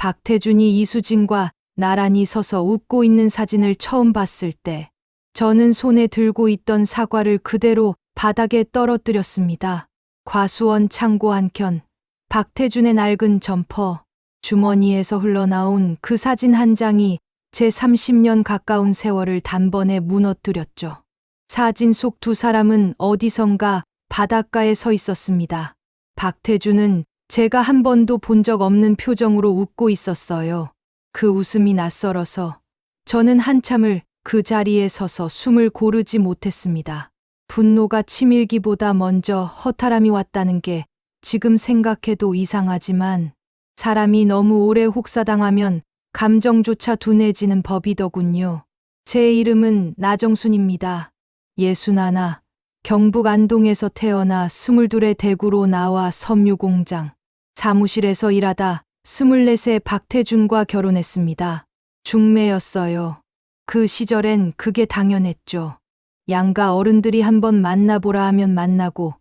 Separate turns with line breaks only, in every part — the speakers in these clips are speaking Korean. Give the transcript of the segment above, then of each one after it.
박태준이 이수진과 나란히 서서 웃고 있는 사진을 처음 봤을 때 저는 손에 들고 있던 사과를 그대로 바닥에 떨어뜨렸습니다. 과수원 창고 한켠, 박태준의 낡은 점퍼, 주머니에서 흘러나온 그 사진 한 장이 제 30년 가까운 세월을 단번에 무너뜨렸죠. 사진 속 두 사람은 어디선가 바닷가에 서 있었습니다. 박태준은 제가 한 번도 본 적 없는 표정으로 웃고 있었어요. 그 웃음이 낯설어서 저는 한참을 그 자리에 서서 숨을 고르지 못했습니다. 분노가 치밀기보다 먼저 허탈함이 왔다는 게 지금 생각해도 이상하지만 사람이 너무 오래 혹사당하면 감정조차 둔해지는 법이더군요. 제 이름은 나정순입니다. 61, 경북 안동에서 태어나 22에 대구로 나와 섬유공장, 사무실에서 일하다 24세 박태준과 결혼했습니다. 중매였어요. 그 시절엔 그게 당연했죠. 양가 어른들이 한번 만나보라 하면 만나고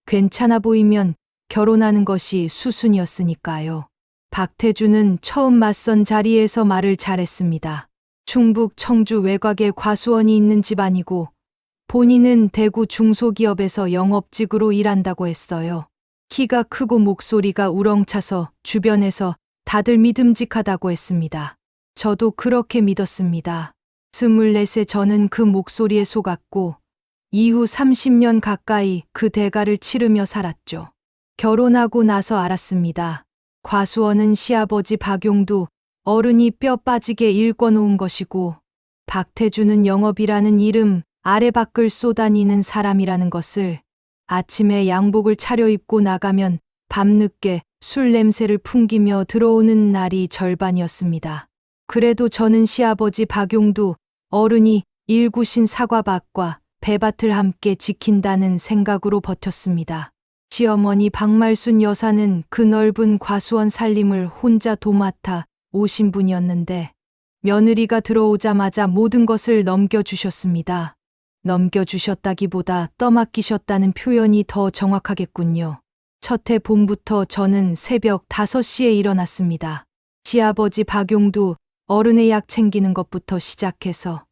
괜찮아 보이면 결혼하는 것이 수순이었으니까요. 박태준은 처음 맞선 자리에서 말을 잘했습니다. 충북 청주 외곽에 과수원이 있는 집안이고 본인은 대구 중소기업에서 영업직으로 일한다고 했어요. 키가 크고 목소리가 우렁차서 주변에서 다들 믿음직하다고 했습니다. 저도 그렇게 믿었습니다. 24세 저는 그 목소리에 속았고 이후 30년 가까이 그 대가를 치르며 살았죠. 결혼하고 나서 알았습니다. 과수원은 시아버지 박용두 어른이 뼈 빠지게 일궈놓은 것이고 박태준은 영업이라는 이름 아래 밖을 쏘다니는 사람이라는 것을. 아침에 양복을 차려입고 나가면 밤늦게 술 냄새를 풍기며 들어오는 날이 절반이었습니다. 그래도 저는 시아버지 박용두 어른이 일구신 사과밭과 배밭을 함께 지킨다는 생각으로 버텼습니다. 시어머니 박말순 여사는 그 넓은 과수원 살림을 혼자 도맡아 오신 분이었는데 며느리가 들어오자마자 모든 것을 넘겨주셨습니다. 넘겨주셨다기보다 떠맡기셨다는 표현이 더 정확하겠군요. 첫 해 봄부터 저는 새벽 5시에 일어났습니다. 시아버지 박용두 어른의 약 챙기는 것부터 시작해서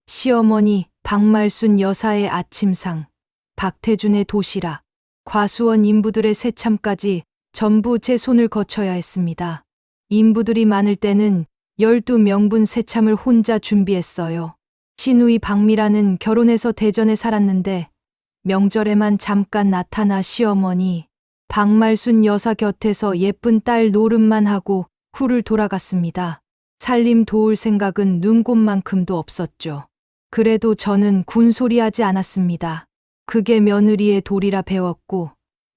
시어머니 박말순 여사의 아침상, 박태준의 도시락, 과수원 인부들의 새참까지 전부 제 손을 거쳐야 했습니다. 인부들이 많을 때는 12명분 새참을 혼자 준비했어요. 시누이 박미라는 결혼해서 대전에 살았는데 명절에만 잠깐 나타나 시어머니 박말순 여사 곁에서 예쁜 딸 노름만 하고 후를 돌아갔습니다. 살림 도울 생각은 눈곱만큼도 없었죠. 그래도 저는 군소리하지 않았습니다. 그게 며느리의 도리라 배웠고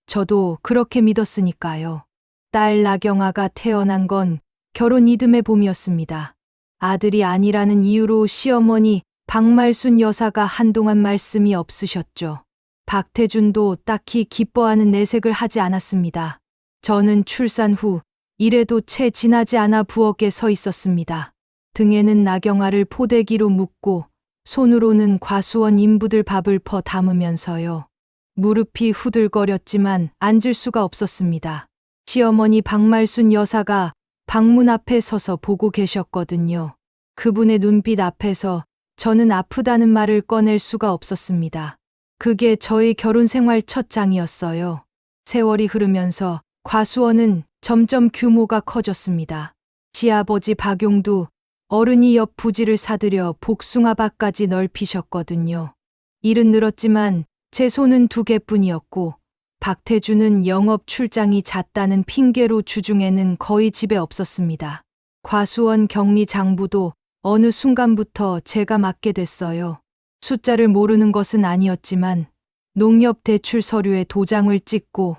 저도 그렇게 믿었으니까요. 딸 나경아가 태어난 건 결혼 이듬해 봄이었습니다. 아들이 아니라는 이유로 시어머니 박말순 여사가 한동안 말씀이 없으셨죠. 박태준도 딱히 기뻐하는 내색을 하지 않았습니다. 저는 출산 후 이래도 채 지나지 않아 부엌에 서 있었습니다. 등에는 나경아를 포대기로 묶고 손으로는 과수원 인부들 밥을 퍼 담으면서요. 무릎이 후들거렸지만 앉을 수가 없었습니다. 시어머니 박말순 여사가 방문 앞에 서서 보고 계셨거든요. 그분의 눈빛 앞에서 저는 아프다는 말을 꺼낼 수가 없었습니다. 그게 저의 결혼 생활 첫 장이었어요. 세월이 흐르면서 과수원은 점점 규모가 커졌습니다. 시아버지 박용두 어른이 옆 부지를 사들여 복숭아밭까지 넓히셨거든요. 일은 늘었지만 제 손은 2개뿐이었고 박태준은 영업 출장이 잦다는 핑계로 주중에는 거의 집에 없었습니다. 과수원 격리 장부도 어느 순간부터 제가 맡게 됐어요. 숫자를 모르는 것은 아니었지만 농협 대출 서류에 도장을 찍고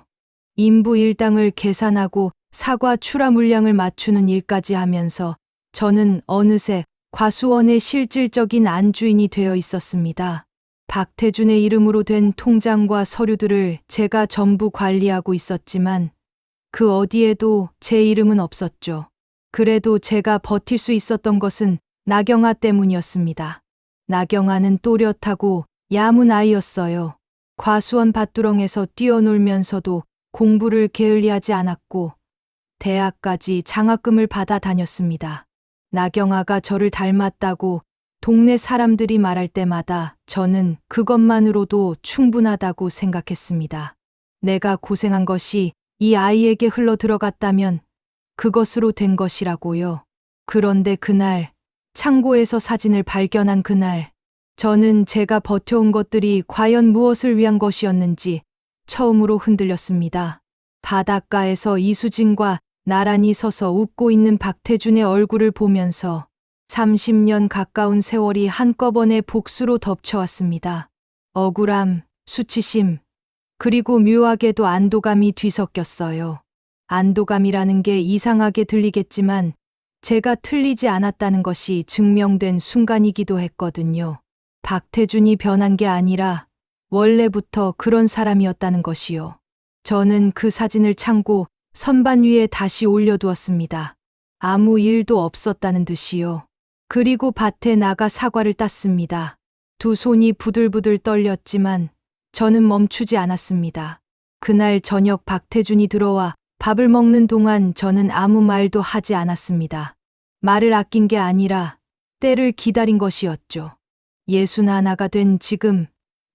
인부 일당을 계산하고 사과 출하 물량을 맞추는 일까지 하면서 저는 어느새 과수원의 실질적인 안주인이 되어 있었습니다. 박태준의 이름으로 된 통장과 서류들을 제가 전부 관리하고 있었지만 그 어디에도 제 이름은 없었죠. 그래도 제가 버틸 수 있었던 것은 나경아 때문이었습니다. 나경아는 또렷하고 야문 아이였어요. 과수원 밭두렁에서 뛰어놀면서도 공부를 게을리하지 않았고 대학까지 장학금을 받아 다녔습니다. 나경아가 저를 닮았다고 동네 사람들이 말할 때마다 저는 그것만으로도 충분하다고 생각했습니다. 내가 고생한 것이 이 아이에게 흘러 들어갔다면 그것으로 된 것이라고요. 그런데 그날, 창고에서 사진을 발견한 그날, 저는 제가 버텨온 것들이 과연 무엇을 위한 것이었는지 처음으로 흔들렸습니다. 바닷가에서 이수진과 나란히 서서 웃고 있는 박태준의 얼굴을 보면서 30년 가까운 세월이 한꺼번에 복수로 덮쳐왔습니다. 억울함, 수치심, 그리고 묘하게도 안도감이 뒤섞였어요. 안도감이라는 게 이상하게 들리겠지만 제가 틀리지 않았다는 것이 증명된 순간이기도 했거든요. 박태준이 변한 게 아니라 원래부터 그런 사람이었다는 것이요. 저는 그 사진을 창고 선반 위에 다시 올려두었습니다. 아무 일도 없었다는 듯이요. 그리고 밭에 나가 사과를 땄습니다. 두 손이 부들부들 떨렸지만 저는 멈추지 않았습니다. 그날 저녁 박태준이 들어와 밥을 먹는 동안 저는 아무 말도 하지 않았습니다. 말을 아낀 게 아니라 때를 기다린 것이었죠. 61가 된 지금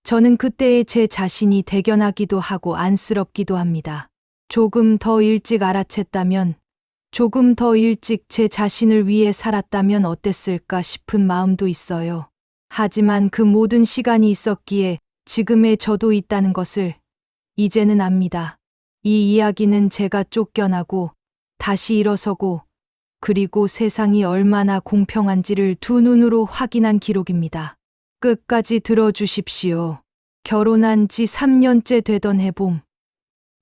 저는 그때의 제 자신이 대견하기도 하고 안쓰럽기도 합니다. 조금 더 일찍 알아챘다면, 조금 더 일찍 제 자신을 위해 살았다면 어땠을까 싶은 마음도 있어요. 하지만 그 모든 시간이 있었기에 지금의 저도 있다는 것을 이제는 압니다. 이 이야기는 제가 쫓겨나고 다시 일어서고 그리고 세상이 얼마나 공평한지를 두 눈으로 확인한 기록입니다. 끝까지 들어주십시오. 결혼한 지 3년째 되던 해봄.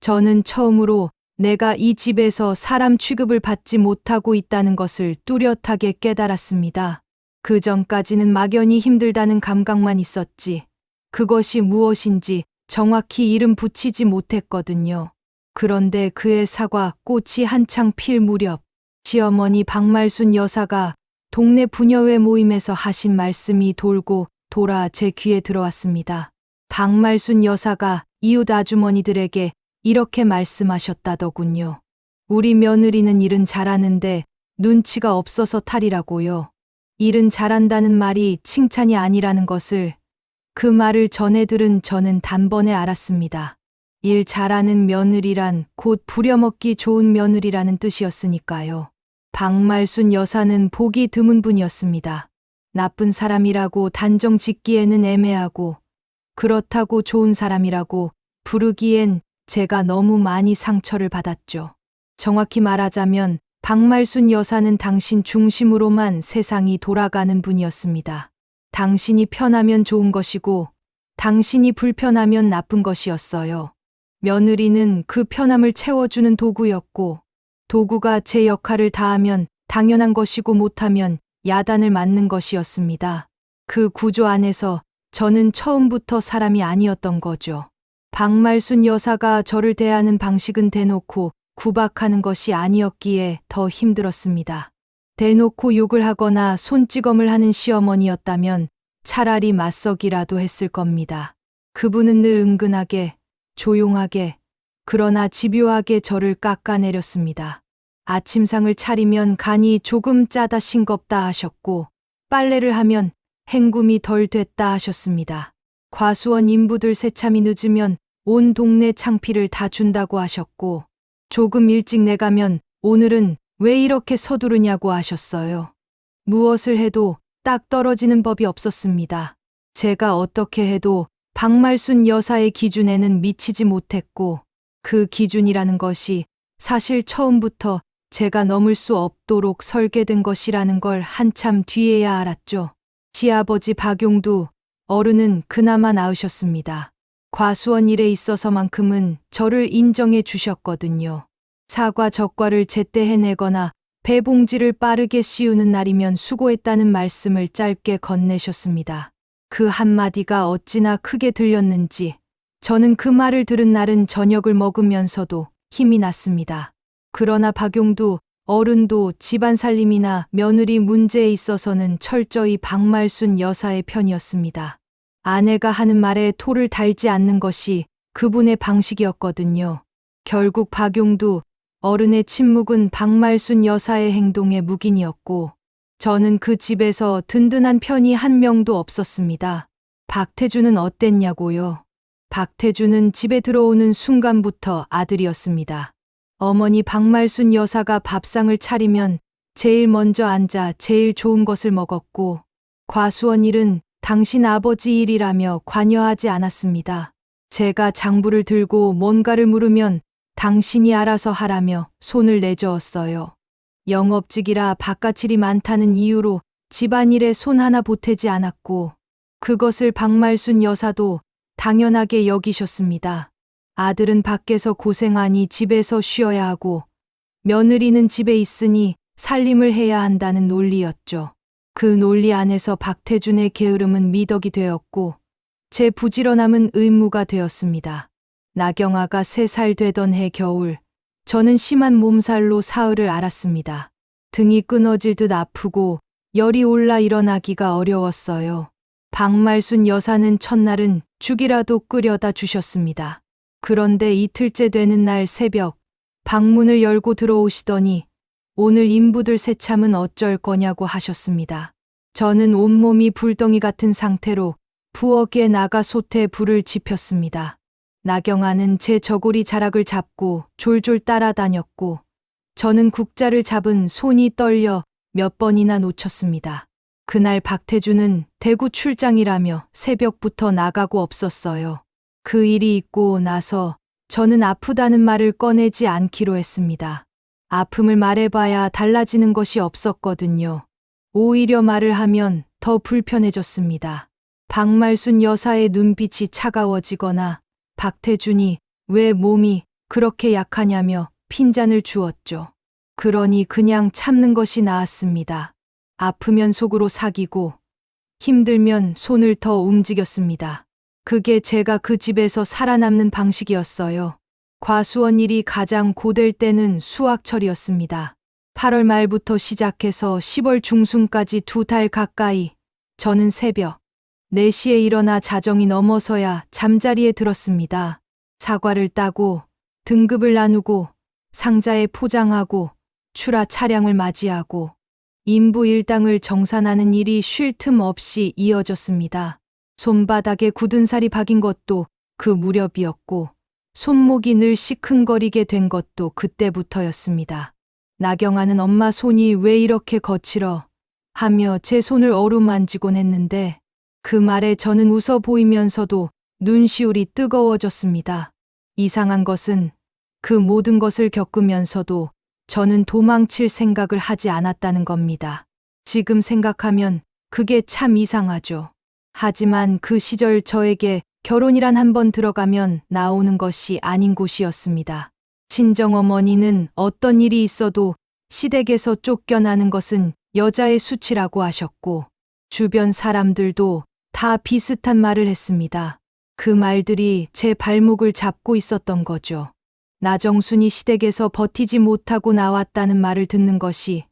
저는 처음으로 내가 이 집에서 사람 취급을 받지 못하고 있다는 것을 뚜렷하게 깨달았습니다. 그 전까지는 막연히 힘들다는 감각만 있었지. 그것이 무엇인지 정확히 이름 붙이지 못했거든요. 그런데 그의 사과 꽃이 한창 필 무렵, 시어머니 박말순 여사가 동네 부녀회 모임에서 하신 말씀이 돌고 돌아 제 귀에 들어왔습니다. 박말순 여사가 이웃 아주머니들에게 이렇게 말씀하셨다더군요. 우리 며느리는 일은 잘하는데 눈치가 없어서 탈이라고요. 일은 잘한다는 말이 칭찬이 아니라는 것을, 그 말을 전해 들은 저는 단번에 알았습니다. 일 잘하는 며느리란 곧 부려먹기 좋은 며느리라는 뜻이었으니까요. 박말순 여사는 보기 드문 분이었습니다. 나쁜 사람이라고 단정 짓기에는 애매하고, 그렇다고 좋은 사람이라고 부르기엔 제가 너무 많이 상처를 받았죠. 정확히 말하자면 박말순 여사는 당신 중심으로만 세상이 돌아가는 분이었습니다. 당신이 편하면 좋은 것이고 당신이 불편하면 나쁜 것이었어요. 며느리는 그 편함을 채워주는 도구였고, 도구가 제 역할을 다하면 당연한 것이고 못하면 야단을 맞는 것이었습니다. 그 구조 안에서 저는 처음부터 사람이 아니었던 거죠. 박말순 여사가 저를 대하는 방식은 대놓고 구박하는 것이 아니었기에 더 힘들었습니다. 대놓고 욕을 하거나 손찌검을 하는 시어머니였다면 차라리 맞서기라도 했을 겁니다. 그분은 늘 은근하게, 조용하게, 그러나 집요하게 저를 깎아내렸습니다. 아침상을 차리면 간이 조금 짜다 싱겁다 하셨고, 빨래를 하면 헹굼이 덜 됐다 하셨습니다. 과수원 인부들 새참이 늦으면 온 동네 창피를 다 준다고 하셨고, 조금 일찍 내가면 오늘은 왜 이렇게 서두르냐고 하셨어요. 무엇을 해도 딱 떨어지는 법이 없었습니다. 제가 어떻게 해도 박말순 여사의 기준에는 미치지 못했고, 그 기준이라는 것이 사실 처음부터 제가 넘을 수 없도록 설계된 것이라는 걸 한참 뒤에야 알았죠. 시아버지 박용두 어른은 그나마 나으셨습니다. 과수원 일에 있어서만큼은 저를 인정해 주셨거든요. 사과 젓과를 제때 해내거나 배봉지를 빠르게 씌우는 날이면 수고했다는 말씀을 짧게 건네셨습니다. 그 한마디가 어찌나 크게 들렸는지 저는 그 말을 들은 날은 저녁을 먹으면서도 힘이 났습니다. 그러나 박용두 어른도 집안 살림이나 며느리 문제에 있어서는 철저히 박말순 여사의 편이었습니다. 아내가 하는 말에 토를 달지 않는 것이 그분의 방식이었거든요. 결국 박용두 어른의 침묵은 박말순 여사의 행동의 묵인이었고 저는 그 집에서 든든한 편이 한 명도 없었습니다. 박태주는 어땠냐고요? 박태주는 집에 들어오는 순간부터 아들이었습니다. 어머니 박말순 여사가 밥상을 차리면 제일 먼저 앉아 제일 좋은 것을 먹었고 과수원 일은 당신 아버지 일이라며 관여하지 않았습니다. 제가 장부를 들고 뭔가를 물으면 당신이 알아서 하라며 손을 내저었어요. 영업직이라 바깥일이 많다는 이유로 집안일에 손 하나 보태지 않았고 그것을 박말순 여사도 당연하게 여기셨습니다. 아들은 밖에서 고생하니 집에서 쉬어야 하고 며느리는 집에 있으니 살림을 해야 한다는 논리였죠. 그 논리 안에서 박태준의 게으름은 미덕이 되었고 제 부지런함은 의무가 되었습니다. 나경아가 3살 되던 해 겨울 저는 심한 몸살로 사흘을 앓았습니다. 등이 끊어질 듯 아프고 열이 올라 일어나기가 어려웠어요. 박말순 여사는 첫날은 죽이라도 끓여다 주셨습니다. 그런데 이틀째 되는 날 새벽 방문을 열고 들어오시더니 오늘 인부들 새참은 어쩔 거냐고 하셨습니다. 저는 온몸이 불덩이 같은 상태로 부엌에 나가 솥에 불을 지폈습니다. 나경아는 제 저고리 자락을 잡고 졸졸 따라다녔고 저는 국자를 잡은 손이 떨려 몇 번이나 놓쳤습니다. 그날 박태주는 대구 출장이라며 새벽부터 나가고 없었어요. 그 일이 있고 나서 저는 아프다는 말을 꺼내지 않기로 했습니다. 아픔을 말해봐야 달라지는 것이 없었거든요. 오히려 말을 하면 더 불편해졌습니다. 박말순 여사의 눈빛이 차가워지거나 박태준이 왜 몸이 그렇게 약하냐며 핀잔을 주었죠. 그러니 그냥 참는 것이 나았습니다. 아프면 속으로 사기고 힘들면 손을 더 움직였습니다. 그게 제가 그 집에서 살아남는 방식이었어요. 과수원 일이 가장 고될 때는 수확철이었습니다. 8월 말부터 시작해서 10월 중순까지 2달 가까이 저는 새벽 4시에 일어나 자정이 넘어서야 잠자리에 들었습니다. 사과를 따고 등급을 나누고 상자에 포장하고 출하 차량을 맞이하고 인부 일당을 정산하는 일이 쉴 틈 없이 이어졌습니다. 손바닥에 굳은 살이 박인 것도 그 무렵이었고 손목이 늘 시큰거리게 된 것도 그때부터였습니다. 나경아는 엄마 손이 왜 이렇게 거칠어 하며 제 손을 어루만지곤 했는데 그 말에 저는 웃어 보이면서도 눈시울이 뜨거워졌습니다. 이상한 것은 그 모든 것을 겪으면서도 저는 도망칠 생각을 하지 않았다는 겁니다. 지금 생각하면 그게 참 이상하죠. 하지만 그 시절 저에게 결혼이란 한 번 들어가면 나오는 것이 아닌 곳이었습니다. 친정어머니는 어떤 일이 있어도 시댁에서 쫓겨나는 것은 여자의 수치라고 하셨고 주변 사람들도 다 비슷한 말을 했습니다. 그 말들이 제 발목을 잡고 있었던 거죠. 나정순이 시댁에서 버티지 못하고 나왔다는 말을 듣는 것이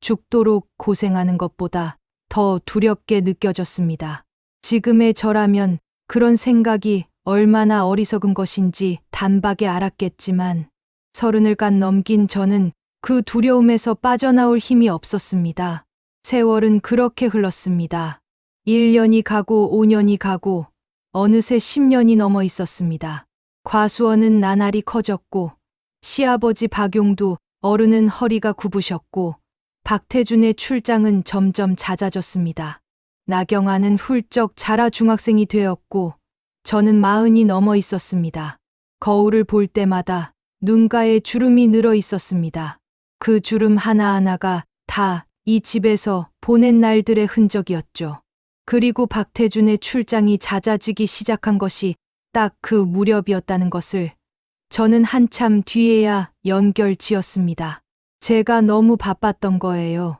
죽도록 고생하는 것보다 더 두렵게 느껴졌습니다. 지금의 저라면 그런 생각이 얼마나 어리석은 것인지 단박에 알았겠지만 30을 간 넘긴 저는 그 두려움에서 빠져나올 힘이 없었습니다. 세월은 그렇게 흘렀습니다. 1년이 가고 5년이 가고 어느새 10년이 넘어 있었습니다. 과수원은 나날이 커졌고 시아버지 박용두 어른은 허리가 굽으셨고 박태준의 출장은 점점 잦아졌습니다. 나경아는 훌쩍 자라 중학생이 되었고 저는 40이 넘어 있었습니다. 거울을 볼 때마다 눈가에 주름이 늘어 있었습니다. 그 주름 하나하나가 다 이 집에서 보낸 날들의 흔적이었죠. 그리고 박태준의 출장이 잦아지기 시작한 것이 딱 그 무렵이었다는 것을 저는 한참 뒤에야 연결 지었습니다. 제가 너무 바빴던 거예요.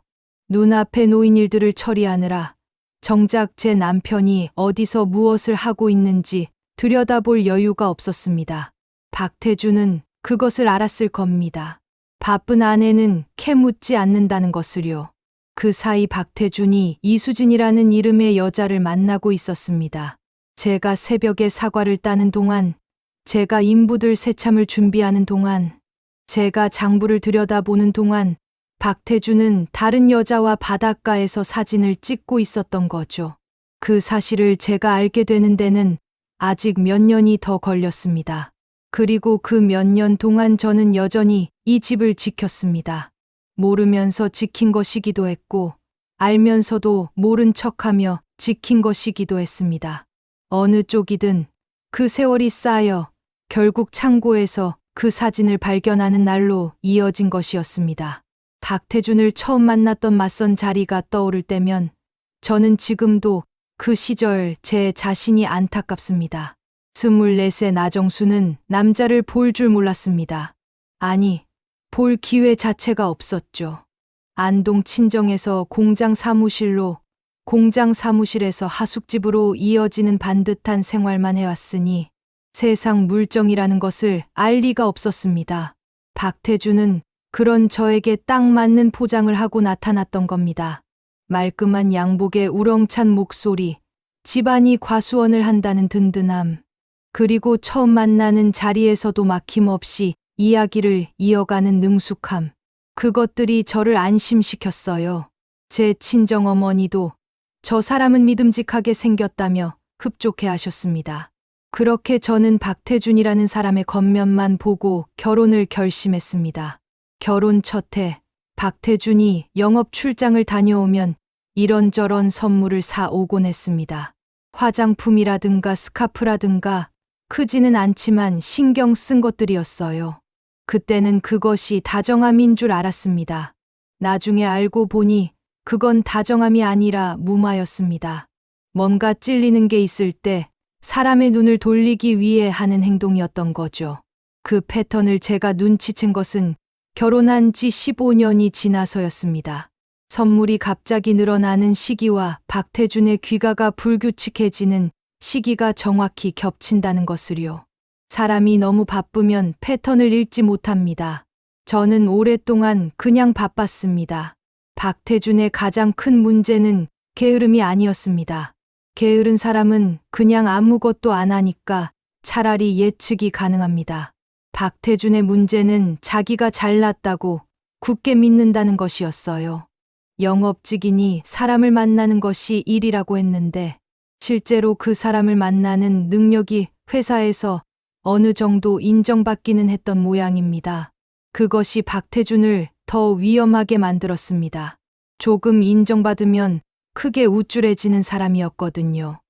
눈앞에 놓인 일들을 처리하느라 정작 제 남편이 어디서 무엇을 하고 있는지 들여다볼 여유가 없었습니다. 박태준은 그것을 알았을 겁니다. 바쁜 아내는 캐묻지 않는다는 것을요. 그 사이 박태준이 이수진이라는 이름의 여자를 만나고 있었습니다. 제가 새벽에 사과를 따는 동안, 제가 인부들 새참을 준비하는 동안 제가 장부를 들여다보는 동안 박태준은 다른 여자와 바닷가에서 사진을 찍고 있었던 거죠. 그 사실을 제가 알게 되는 데는 아직 몇 년이 더 걸렸습니다. 그리고 그 몇 년 동안 저는 여전히 이 집을 지켰습니다. 모르면서 지킨 것이기도 했고, 알면서도 모른 척하며 지킨 것이기도 했습니다. 어느 쪽이든 그 세월이 쌓여 결국 창고에서 그 사진을 발견하는 날로 이어진 것이었습니다. 박태준을 처음 만났던 낯선 자리가 떠오를 때면 저는 지금도 그 시절 제 자신이 안타깝습니다. 24세 나정수는 남자를 볼 줄 몰랐습니다. 아니, 볼 기회 자체가 없었죠. 안동 친정에서 공장 사무실로, 공장 사무실에서 하숙집으로 이어지는 반듯한 생활만 해왔으니 세상 물정이라는 것을 알 리가 없었습니다. 박태준은 그런 저에게 딱 맞는 포장을 하고 나타났던 겁니다. 말끔한 양복에 우렁찬 목소리, 집안이 과수원을 한다는 든든함, 그리고 처음 만나는 자리에서도 막힘없이 이야기를 이어가는 능숙함. 그것들이 저를 안심시켰어요. 제 친정어머니도 저 사람은 믿음직하게 생겼다며 흡족해 하셨습니다. 그렇게 저는 박태준이라는 사람의 겉면만 보고 결혼을 결심했습니다. 결혼 첫해 박태준이 영업 출장을 다녀오면 이런저런 선물을 사오곤 했습니다. 화장품이라든가 스카프라든가 크지는 않지만 신경 쓴 것들이었어요. 그때는 그것이 다정함인 줄 알았습니다. 나중에 알고 보니 그건 다정함이 아니라 무마였습니다. 뭔가 찔리는 게 있을 때 사람의 눈을 돌리기 위해 하는 행동이었던 거죠. 그 패턴을 제가 눈치챈 것은 결혼한 지 15년이 지나서였습니다. 선물이 갑자기 늘어나는 시기와 박태준의 귀가가 불규칙해지는 시기가 정확히 겹친다는 것을요. 사람이 너무 바쁘면 패턴을 읽지 못합니다. 저는 오랫동안 그냥 바빴습니다. 박태준의 가장 큰 문제는 게으름이 아니었습니다. 게으른 사람은 그냥 아무것도 안 하니까 차라리 예측이 가능합니다. 박태준의 문제는 자기가 잘났다고 굳게 믿는다는 것이었어요. 영업직이니 사람을 만나는 것이 일이라고 했는데 실제로 그 사람을 만나는 능력이 회사에서 어느 정도 인정받기는 했던 모양입니다. 그것이 박태준을 더 위험하게 만들었습니다. 조금 인정받으면 크게 우쭐해지는 사람이었거든요.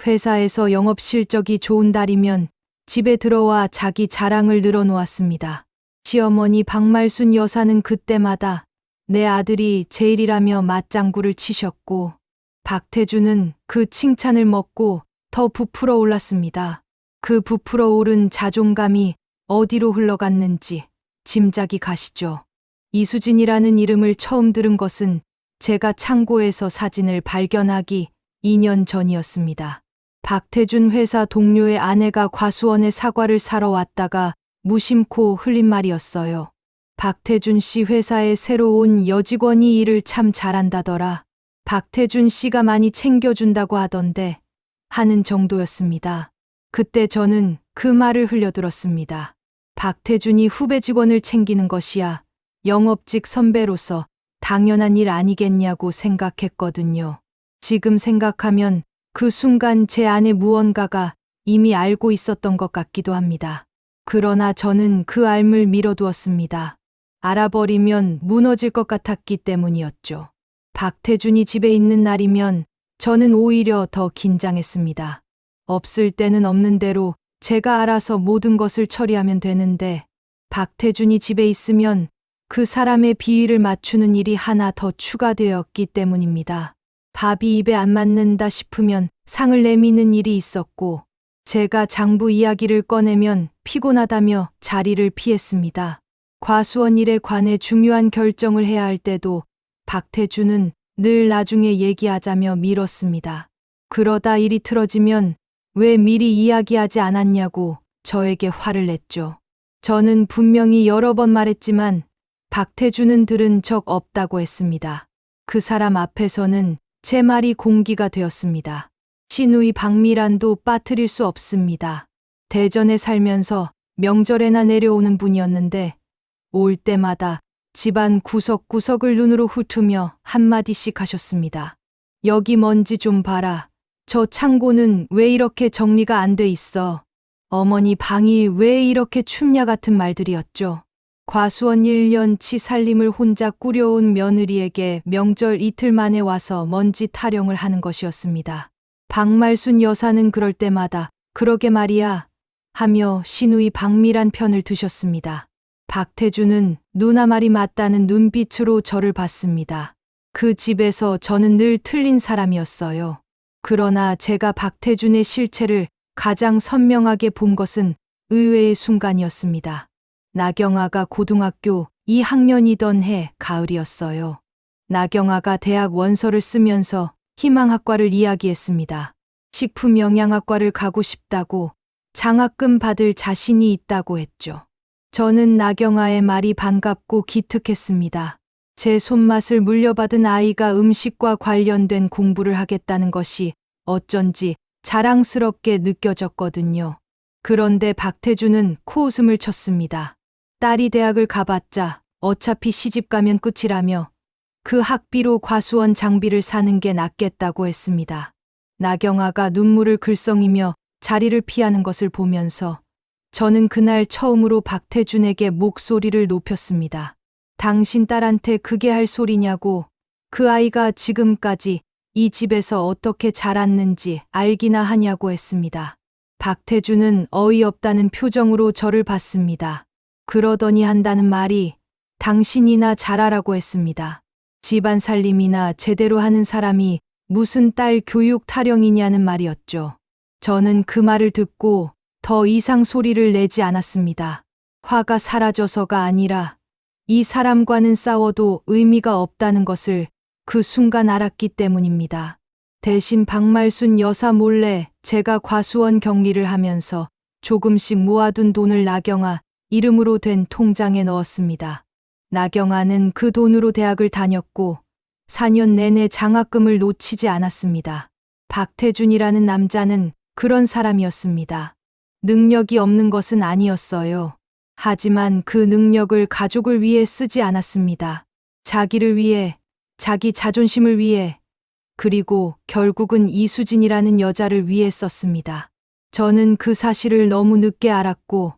회사에서 영업 실적이 좋은 달이면 집에 들어와 자기 자랑을 늘어놓았습니다. 시어머니 박말순 여사는 그때마다 내 아들이 제일이라며 맞장구를 치셨고 박태준은 그 칭찬을 먹고 더 부풀어 올랐습니다. 그 부풀어 오른 자존감이 어디로 흘러갔는지 짐작이 가시죠. 이수진이라는 이름을 처음 들은 것은 제가 창고에서 사진을 발견하기 2년 전이었습니다. 박태준 회사 동료의 아내가 과수원에 사과를 사러 왔다가 무심코 흘린 말이었어요. 박태준 씨 회사에 새로 온 여직원이 일을 참 잘한다더라. 박태준 씨가 많이 챙겨준다고 하던데 하는 정도였습니다. 그때 저는 그 말을 흘려들었습니다. 박태준이 후배 직원을 챙기는 것이야 영업직 선배로서 당연한 일 아니겠냐고 생각했거든요. 지금 생각하면 그 순간 제 안에 무언가가 이미 알고 있었던 것 같기도 합니다. 그러나 저는 그 알을 밀어두었습니다. 알아버리면 무너질 것 같았기 때문이었죠. 박태준이 집에 있는 날이면 저는 오히려 더 긴장했습니다. 없을 때는 없는 대로 제가 알아서 모든 것을 처리하면 되는데 박태준이 집에 있으면 그 사람의 비위를 맞추는 일이 하나 더 추가되었기 때문입니다. 밥이 입에 안 맞는다 싶으면 상을 내미는 일이 있었고 제가 장부 이야기를 꺼내면 피곤하다며 자리를 피했습니다. 과수원 일에 관해 중요한 결정을 해야 할 때도 박태준은 늘 나중에 얘기하자며 미뤘습니다. 그러다 일이 틀어지면 왜 미리 이야기하지 않았냐고 저에게 화를 냈죠. 저는 분명히 여러 번 말했지만 박태준은 들은 적 없다고 했습니다. 그 사람 앞에서는 제 말이 공기가 되었습니다. 시누이 박미란도 빠뜨릴 수 없습니다. 대전에 살면서 명절에나 내려오는 분이었는데 올 때마다 집안 구석구석을 눈으로 훑으며 한마디씩 하셨습니다. 여기 먼지 좀 봐라. 저 창고는 왜 이렇게 정리가 안 돼 있어? 어머니 방이 왜 이렇게 춥냐 같은 말들이었죠. 과수원 1년치 살림을 혼자 꾸려온 며느리에게 명절 이틀 만에 와서 먼지 타령을 하는 것이었습니다. 박말순 여사는 그럴 때마다 그러게 말이야 하며 시누이 박미란 편을 드셨습니다. 박태주는 누나 말이 맞다는 눈빛으로 저를 봤습니다. 그 집에서 저는 늘 틀린 사람이었어요. 그러나 제가 박태준의 실체를 가장 선명하게 본 것은 의외의 순간이었습니다. 나경아가 고등학교 2학년이던 해 가을이었어요. 나경아가 대학 원서를 쓰면서 희망학과를 이야기했습니다. 식품영양학과를 가고 싶다고, 장학금 받을 자신이 있다고 했죠. 저는 나경아의 말이 반갑고 기특했습니다. 제 손맛을 물려받은 아이가 음식과 관련된 공부를 하겠다는 것이 어쩐지 자랑스럽게 느껴졌거든요. 그런데 박태주는 코웃음을 쳤습니다. 딸이 대학을 가봤자 어차피 시집 가면 끝이라며 그 학비로 과수원 장비를 사는 게 낫겠다고 했습니다. 나경아가 눈물을 글썽이며 자리를 피하는 것을 보면서 저는 그날 처음으로 박태준에게 목소리를 높였습니다. 당신 딸한테 그게 할 소리냐고. 그 아이가 지금까지 이 집에서 어떻게 자랐는지 알기나 하냐고 했습니다. 박태준은 어이없다는 표정으로 저를 봤습니다. 그러더니 한다는 말이 당신이나 잘하라고 했습니다. 집안 살림이나 제대로 하는 사람이 무슨 딸 교육 타령이냐는 말이었죠. 저는 그 말을 듣고 더 이상 소리를 내지 않았습니다. 화가 사라져서가 아니라 이 사람과는 싸워도 의미가 없다는 것을 그 순간 알았기 때문입니다. 대신 박말순 여사 몰래 제가 과수원 격리를 하면서 조금씩 모아둔 돈을 나경아 이름으로 된 통장에 넣었습니다. 나경아는 그 돈으로 대학을 다녔고 4년 내내 장학금을 놓치지 않았습니다. 박태준이라는 남자는 그런 사람이었습니다. 능력이 없는 것은 아니었어요. 하지만 그 능력을 가족을 위해 쓰지 않았습니다. 자기를 위해, 자기 자존심을 위해, 그리고 결국은 이수진이라는 여자를 위해 썼습니다. 저는 그 사실을 너무 늦게 알았고,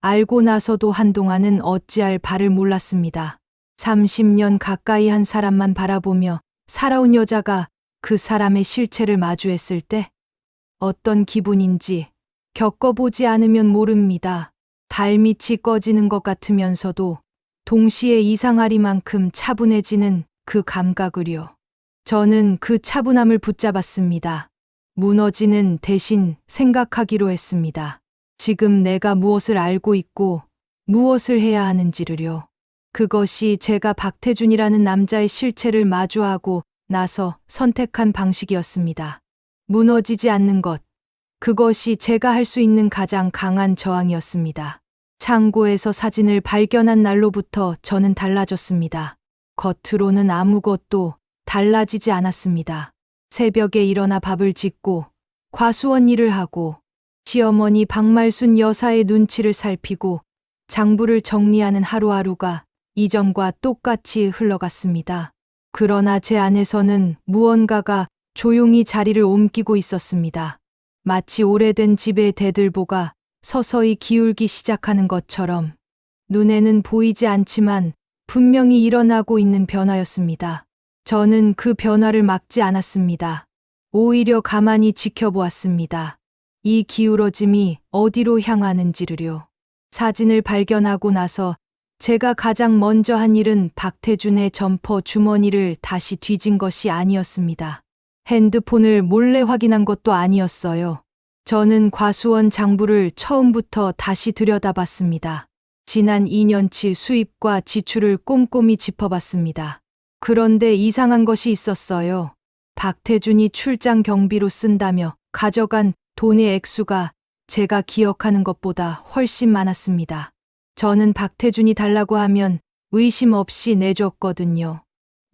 알고 나서도 한동안은 어찌할 바를 몰랐습니다. 30년 가까이 한 사람만 바라보며 살아온 여자가 그 사람의 실체를 마주했을 때 어떤 기분인지 겪어보지 않으면 모릅니다. 달빛이 꺼지는 것 같으면서도 동시에 이상하리만큼 차분해지는 그 감각을요. 저는 그 차분함을 붙잡았습니다. 무너지는 대신 생각하기로 했습니다. 지금 내가 무엇을 알고 있고 무엇을 해야 하는지를요. 그것이 제가 박태준이라는 남자의 실체를 마주하고 나서 선택한 방식이었습니다. 무너지지 않는 것. 그것이 제가 할 수 있는 가장 강한 저항이었습니다. 창고에서 사진을 발견한 날로부터 저는 달라졌습니다. 겉으로는 아무것도 달라지지 않았습니다. 새벽에 일어나 밥을 짓고 과수원 일을 하고 시어머니 박말순 여사의 눈치를 살피고 장부를 정리하는 하루하루가 이전과 똑같이 흘러갔습니다. 그러나 제 안에서는 무언가가 조용히 자리를 옮기고 있었습니다. 마치 오래된 집의 대들보가 서서히 기울기 시작하는 것처럼 눈에는 보이지 않지만 분명히 일어나고 있는 변화였습니다. 저는 그 변화를 막지 않았습니다. 오히려 가만히 지켜보았습니다. 이 기울어짐이 어디로 향하는지를요. 사진을 발견하고 나서 제가 가장 먼저 한 일은 박태준의 점퍼 주머니를 다시 뒤진 것이 아니었습니다. 핸드폰을 몰래 확인한 것도 아니었어요. 저는 과수원 장부를 처음부터 다시 들여다봤습니다. 지난 2년치 수입과 지출을 꼼꼼히 짚어봤습니다. 그런데 이상한 것이 있었어요. 박태준이 출장 경비로 쓴다며 가져간 돈의 액수가 제가 기억하는 것보다 훨씬 많았습니다. 저는 박태준이 달라고 하면 의심 없이 내줬거든요.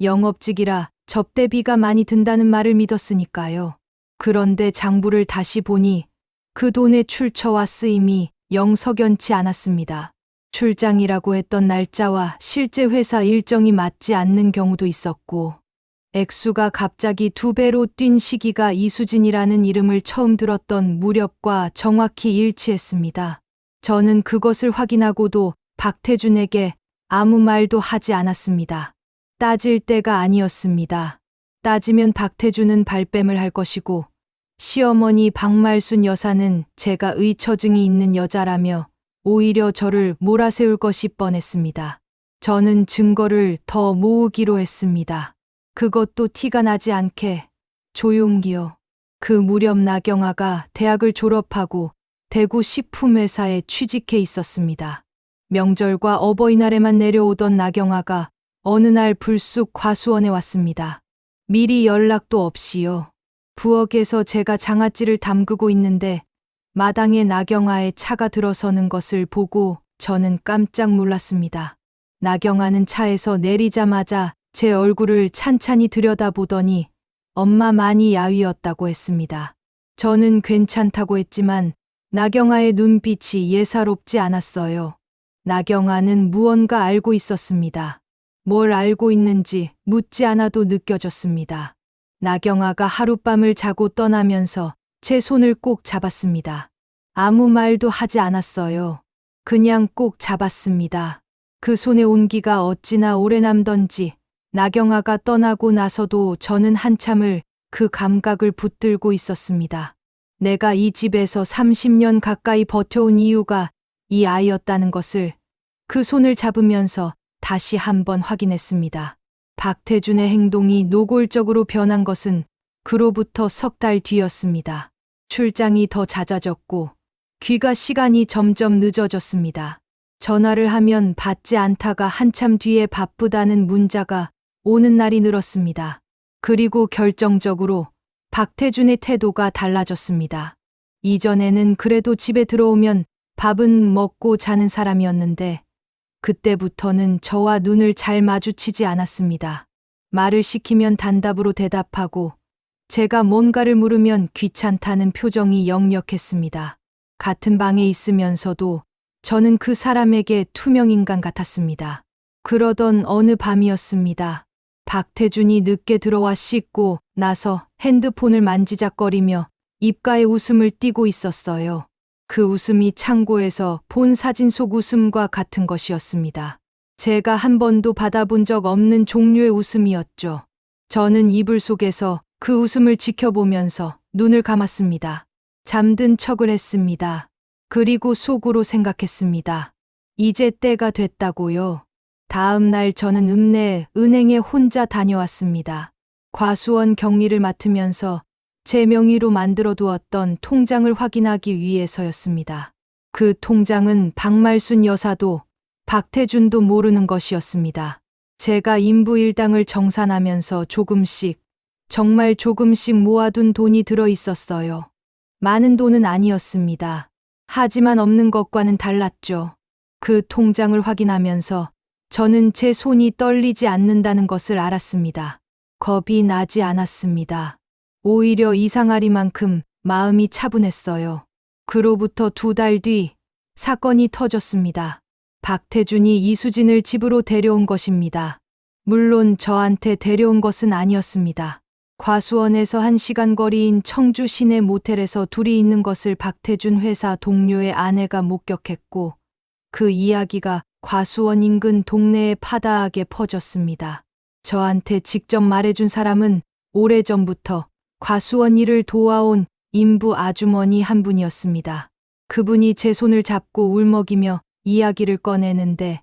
영업직이라 접대비가 많이 든다는 말을 믿었으니까요. 그런데 장부를 다시 보니 그 돈의 출처와 쓰임이 영 석연치 않았습니다. 출장이라고 했던 날짜와 실제 회사 일정이 맞지 않는 경우도 있었고, 액수가 갑자기 2배로 뛴 시기가 이수진이라는 이름을 처음 들었던 무렵과 정확히 일치했습니다. 저는 그것을 확인하고도 박태준에게 아무 말도 하지 않았습니다. 따질 때가 아니었습니다. 따지면 박태준은 발뺌을 할 것이고, 시어머니 박말순 여사는 제가 의처증이 있는 여자라며 오히려 저를 몰아세울 것이 뻔했습니다. 저는 증거를 더 모으기로 했습니다. 그것도 티가 나지 않게 조용히요. 그 무렵 나경아가 대학을 졸업하고 대구 식품회사에 취직해 있었습니다. 명절과 어버이날에만 내려오던 나경아가 어느 날 불쑥 과수원에 왔습니다. 미리 연락도 없이요. 부엌에서 제가 장아찌를 담그고 있는데 마당에 나경아의 차가 들어서는 것을 보고 저는 깜짝 놀랐습니다. 나경아는 차에서 내리자마자 제 얼굴을 찬찬히 들여다보더니 엄마 많이 야위었다고 했습니다. 저는 괜찮다고 했지만 나경아의 눈빛이 예사롭지 않았어요. 나경아는 무언가 알고 있었습니다. 뭘 알고 있는지 묻지 않아도 느껴졌습니다. 나경아가 하룻밤을 자고 떠나면서 제 손을 꼭 잡았습니다. 아무 말도 하지 않았어요. 그냥 꼭 잡았습니다. 그 손의 온기가 어찌나 오래 남던지 나경아가 떠나고 나서도 저는 한참을 그 감각을 붙들고 있었습니다. 내가 이 집에서 30년 가까이 버텨온 이유가 이 아이였다는 것을 그 손을 잡으면서 다시 한번 확인했습니다. 박태준의 행동이 노골적으로 변한 것은 그로부터 3달 뒤였습니다. 출장이 더 잦아졌고 귀가 시간이 점점 늦어졌습니다. 전화를 하면 받지 않다가 한참 뒤에 바쁘다는 문자가 오는 날이 늘었습니다. 그리고 결정적으로 박태준의 태도가 달라졌습니다. 이전에는 그래도 집에 들어오면 밥은 먹고 자는 사람이었는데 그때부터는 저와 눈을 잘 마주치지 않았습니다. 말을 시키면 단답으로 대답하고 제가 뭔가를 물으면 귀찮다는 표정이 역력했습니다. 같은 방에 있으면서도 저는 그 사람에게 투명인간 같았습니다. 그러던 어느 밤이었습니다. 박태준이 늦게 들어와 씻고 나서 핸드폰을 만지작거리며 입가에 웃음을 띠고 있었어요. 그 웃음이 창고에서 본 사진 속 웃음과 같은 것이었습니다. 제가 한 번도 받아본 적 없는 종류의 웃음이었죠. 저는 이불 속에서 그 웃음을 지켜보면서 눈을 감았습니다. 잠든 척을 했습니다. 그리고 속으로 생각했습니다. 이제 때가 됐다고요. 다음 날 저는 읍내 은행에 혼자 다녀왔습니다. 과수원 격리를 맡으면서 제 명의로 만들어 두었던 통장을 확인하기 위해서였습니다. 그 통장은 박말순 여사도 박태준도 모르는 것이었습니다. 제가 인부일당을 정산하면서 조금씩, 정말 조금씩 모아둔 돈이 들어 있었어요. 많은 돈은 아니었습니다. 하지만 없는 것과는 달랐죠. 그 통장을 확인하면서 저는 제 손이 떨리지 않는다는 것을 알았습니다. 겁이 나지 않았습니다. 오히려 이상하리만큼 마음이 차분했어요. 그로부터 2달 뒤 사건이 터졌습니다. 박태준이 이수진을 집으로 데려온 것입니다. 물론 저한테 데려온 것은 아니었습니다. 과수원에서 1시간 거리인 청주 시내 모텔에서 둘이 있는 것을 박태준 회사 동료의 아내가 목격했고 그 이야기가 과수원 인근 동네에 파다하게 퍼졌습니다. 저한테 직접 말해준 사람은 오래전부터 과수원 일을 도와온 인부 아주머니 한 분이었습니다. 그분이 제 손을 잡고 울먹이며 이야기를 꺼내는데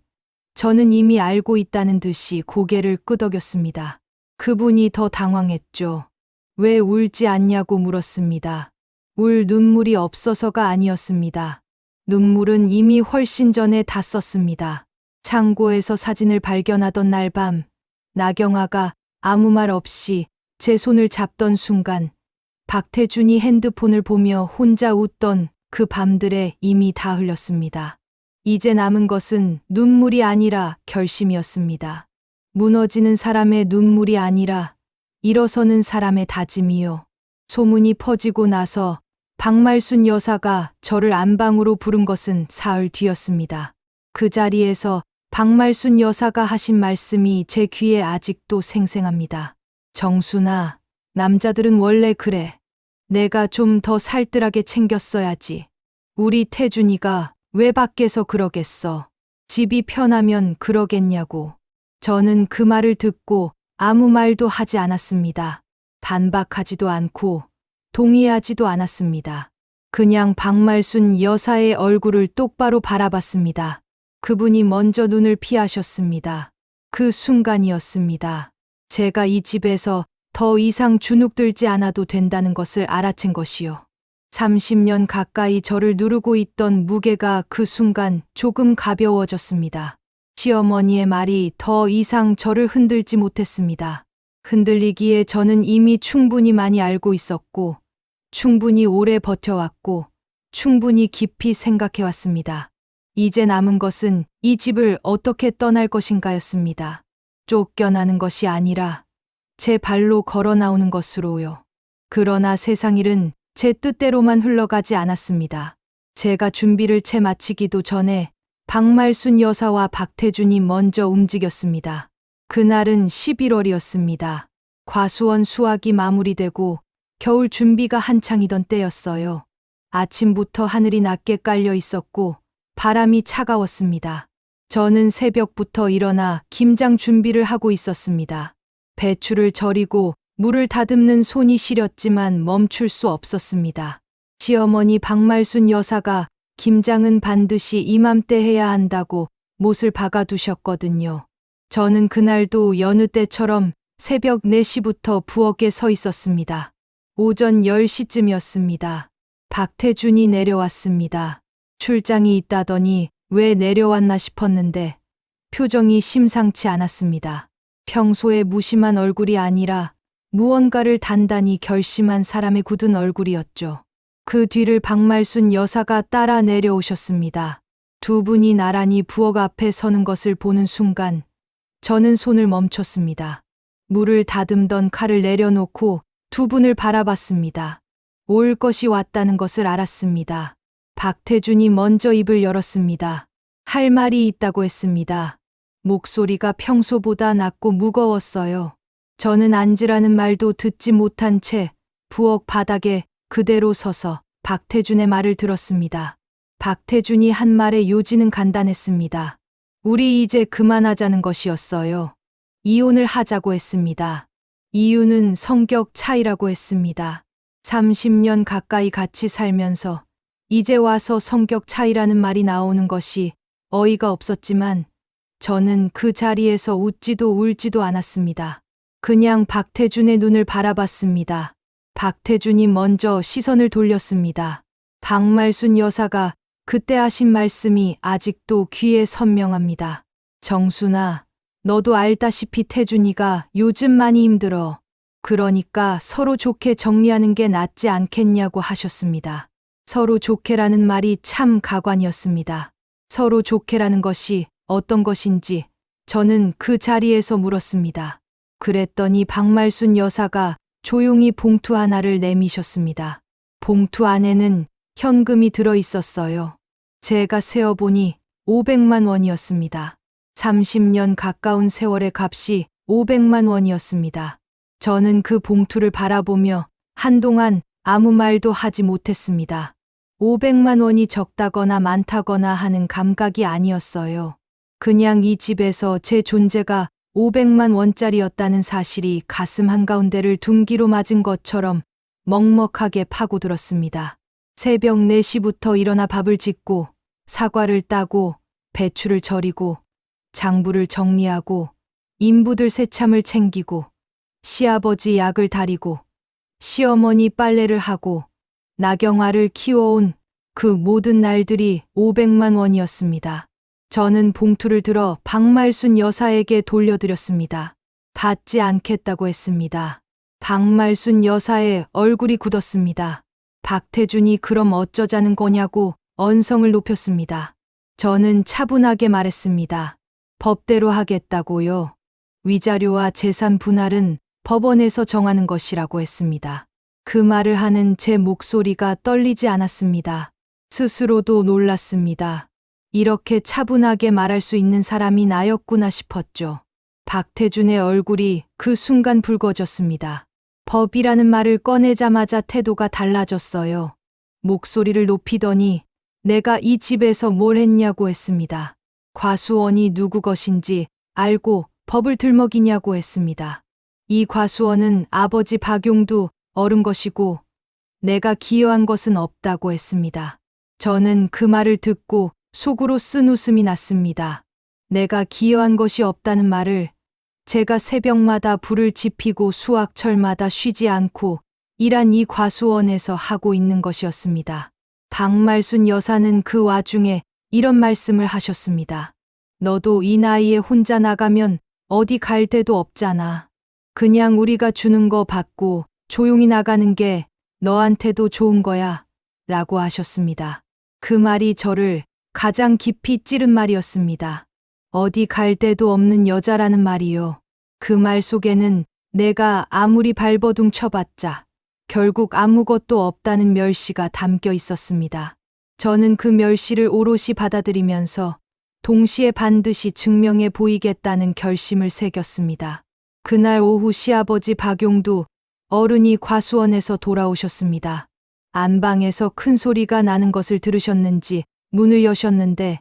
저는 이미 알고 있다는 듯이 고개를 끄덕였습니다. 그분이 더 당황했죠. 왜 울지 않냐고 물었습니다. 울 눈물이 없어서가 아니었습니다. 눈물은 이미 훨씬 전에 다 썼습니다. 창고에서 사진을 발견하던 날 밤, 나경아가 아무 말 없이 제 손을 잡던 순간 박태준이 핸드폰을 보며 혼자 웃던 그 밤들에 이미 다 흘렸습니다. 이제 남은 것은 눈물이 아니라 결심이었습니다. 무너지는 사람의 눈물이 아니라 일어서는 사람의 다짐이요. 소문이 퍼지고 나서 박말순 여사가 저를 안방으로 부른 것은 사흘 뒤였습니다. 그 자리에서 박말순 여사가 하신 말씀이 제 귀에 아직도 생생합니다. 정순아, 남자들은 원래 그래. 내가 좀 더 살뜰하게 챙겼어야지. 우리 태준이가 왜 밖에서 그러겠어. 집이 편하면 그러겠냐고. 저는 그 말을 듣고 아무 말도 하지 않았습니다. 반박하지도 않고 동의하지도 않았습니다. 그냥 박말순 여사의 얼굴을 똑바로 바라봤습니다. 그분이 먼저 눈을 피하셨습니다. 그 순간이었습니다. 제가 이 집에서 더 이상 주눅들지 않아도 된다는 것을 알아챈 것이요. 30년 가까이 저를 누르고 있던 무게가 그 순간 조금 가벼워졌습니다. 시어머니의 말이 더 이상 저를 흔들지 못했습니다. 흔들리기에 저는 이미 충분히 많이 알고 있었고, 충분히 오래 버텨왔고, 충분히 깊이 생각해왔습니다. 이제 남은 것은 이 집을 어떻게 떠날 것인가였습니다. 쫓겨나는 것이 아니라 제 발로 걸어 나오는 것으로요. 그러나 세상 일은 제 뜻대로만 흘러가지 않았습니다. 제가 준비를 채 마치기도 전에 박말순 여사와 박태준이 먼저 움직였습니다. 그날은 11월이었습니다. 과수원 수확이 마무리되고 겨울 준비가 한창이던 때였어요. 아침부터 하늘이 낮게 깔려 있었고 바람이 차가웠습니다. 저는 새벽부터 일어나 김장 준비를 하고 있었습니다. 배추를 절이고 물을 다듬는 손이 시렸지만 멈출 수 없었습니다. 시어머니 박말순 여사가 김장은 반드시 이맘때 해야 한다고 못을 박아두셨거든요. 저는 그날도 여느 때처럼 새벽 4시부터 부엌에 서 있었습니다. 오전 10시쯤이었습니다. 박태준이 내려왔습니다. 출장이 있다더니 왜 내려왔나 싶었는데 표정이 심상치 않았습니다. 평소에 무심한 얼굴이 아니라 무언가를 단단히 결심한 사람의 굳은 얼굴이었죠. 그 뒤를 박말순 여사가 따라 내려오셨습니다. 두 분이 나란히 부엌 앞에 서는 것을 보는 순간 저는 손을 멈췄습니다. 물을 다듬던 칼을 내려놓고 두 분을 바라봤습니다. 올 것이 왔다는 것을 알았습니다. 박태준이 먼저 입을 열었습니다. 할 말이 있다고 했습니다. 목소리가 평소보다 낮고 무거웠어요. 저는 앉으라는 말도 듣지 못한 채 부엌 바닥에 그대로 서서 박태준의 말을 들었습니다. 박태준이 한 말의 요지는 간단했습니다. 우리 이제 그만하자는 것이었어요. 이혼을 하자고 했습니다. 이유는 성격 차이라고 했습니다. 30년 가까이 같이 살면서 이제 와서 성격 차이라는 말이 나오는 것이 어이가 없었지만 저는 그 자리에서 웃지도 울지도 않았습니다. 그냥 박태준의 눈을 바라봤습니다. 박태준이 먼저 시선을 돌렸습니다. 박말순 여사가 그때 하신 말씀이 아직도 귀에 선명합니다. 정순아, 너도 알다시피 태준이가 요즘 많이 힘들어. 그러니까 서로 좋게 정리하는 게 낫지 않겠냐고 하셨습니다. 서로 좋게라는 말이 참 가관이었습니다. 서로 좋게라는 것이 어떤 것인지 저는 그 자리에서 물었습니다. 그랬더니 박말순 여사가 조용히 봉투 하나를 내미셨습니다. 봉투 안에는 현금이 들어 있었어요. 제가 세어보니 500만 원이었습니다. 30년 가까운 세월의 값이 500만 원이었습니다. 저는 그 봉투를 바라보며 한동안 아무 말도 하지 못했습니다. 500만 원이 적다거나 많다거나 하는 감각이 아니었어요. 그냥 이 집에서 제 존재가 500만 원짜리였다는 사실이 가슴 한가운데를 둔기로 맞은 것처럼 먹먹하게 파고들었습니다. 새벽 4시부터 일어나 밥을 짓고 사과를 따고 배추를 절이고 장부를 정리하고 인부들 새참을 챙기고 시아버지 약을 다리고 시어머니 빨래를 하고 나경아를 키워온 그 모든 날들이 500만 원이었습니다. 저는 봉투를 들어 박말순 여사에게 돌려드렸습니다. 받지 않겠다고 했습니다. 박말순 여사의 얼굴이 굳었습니다. 박태준이 그럼 어쩌자는 거냐고 언성을 높였습니다. 저는 차분하게 말했습니다. 법대로 하겠다고요. 위자료와 재산 분할은 법원에서 정하는 것이라고 했습니다. 그 말을 하는 제 목소리가 떨리지 않았습니다. 스스로도 놀랐습니다. 이렇게 차분하게 말할 수 있는 사람이 나였구나 싶었죠. 박태준의 얼굴이 그 순간 붉어졌습니다. 법이라는 말을 꺼내자마자 태도가 달라졌어요. 목소리를 높이더니 내가 이 집에서 뭘 했냐고 했습니다. 과수원이 누구 것인지 알고 법을 들먹이냐고 했습니다. 이 과수원은 아버지 박용두 어른 것이고 내가 기여한 것은 없다고 했습니다. 저는 그 말을 듣고 속으로 쓴 웃음이 났습니다. 내가 기여한 것이 없다는 말을 제가 새벽마다 불을 지피고 수학철마다 쉬지 않고 일한 이 과수원에서 하고 있는 것이었습니다. 박말순 여사는 그 와중에 이런 말씀을 하셨습니다. 너도 이 나이에 혼자 나가면 어디 갈 데도 없잖아. 그냥 우리가 주는 거 받고 조용히 나가는 게 너한테도 좋은 거야. 라고 하셨습니다. 그 말이 저를 가장 깊이 찌른 말이었습니다. 어디 갈 데도 없는 여자라는 말이요. 그 말 속에는 내가 아무리 발버둥 쳐봤자 결국 아무것도 없다는 멸시가 담겨 있었습니다. 저는 그 멸시를 오롯이 받아들이면서 동시에 반드시 증명해 보이겠다는 결심을 새겼습니다. 그날 오후 시아버지 박용두 어른이 과수원에서 돌아오셨습니다. 안방에서 큰 소리가 나는 것을 들으셨는지 문을 여셨는데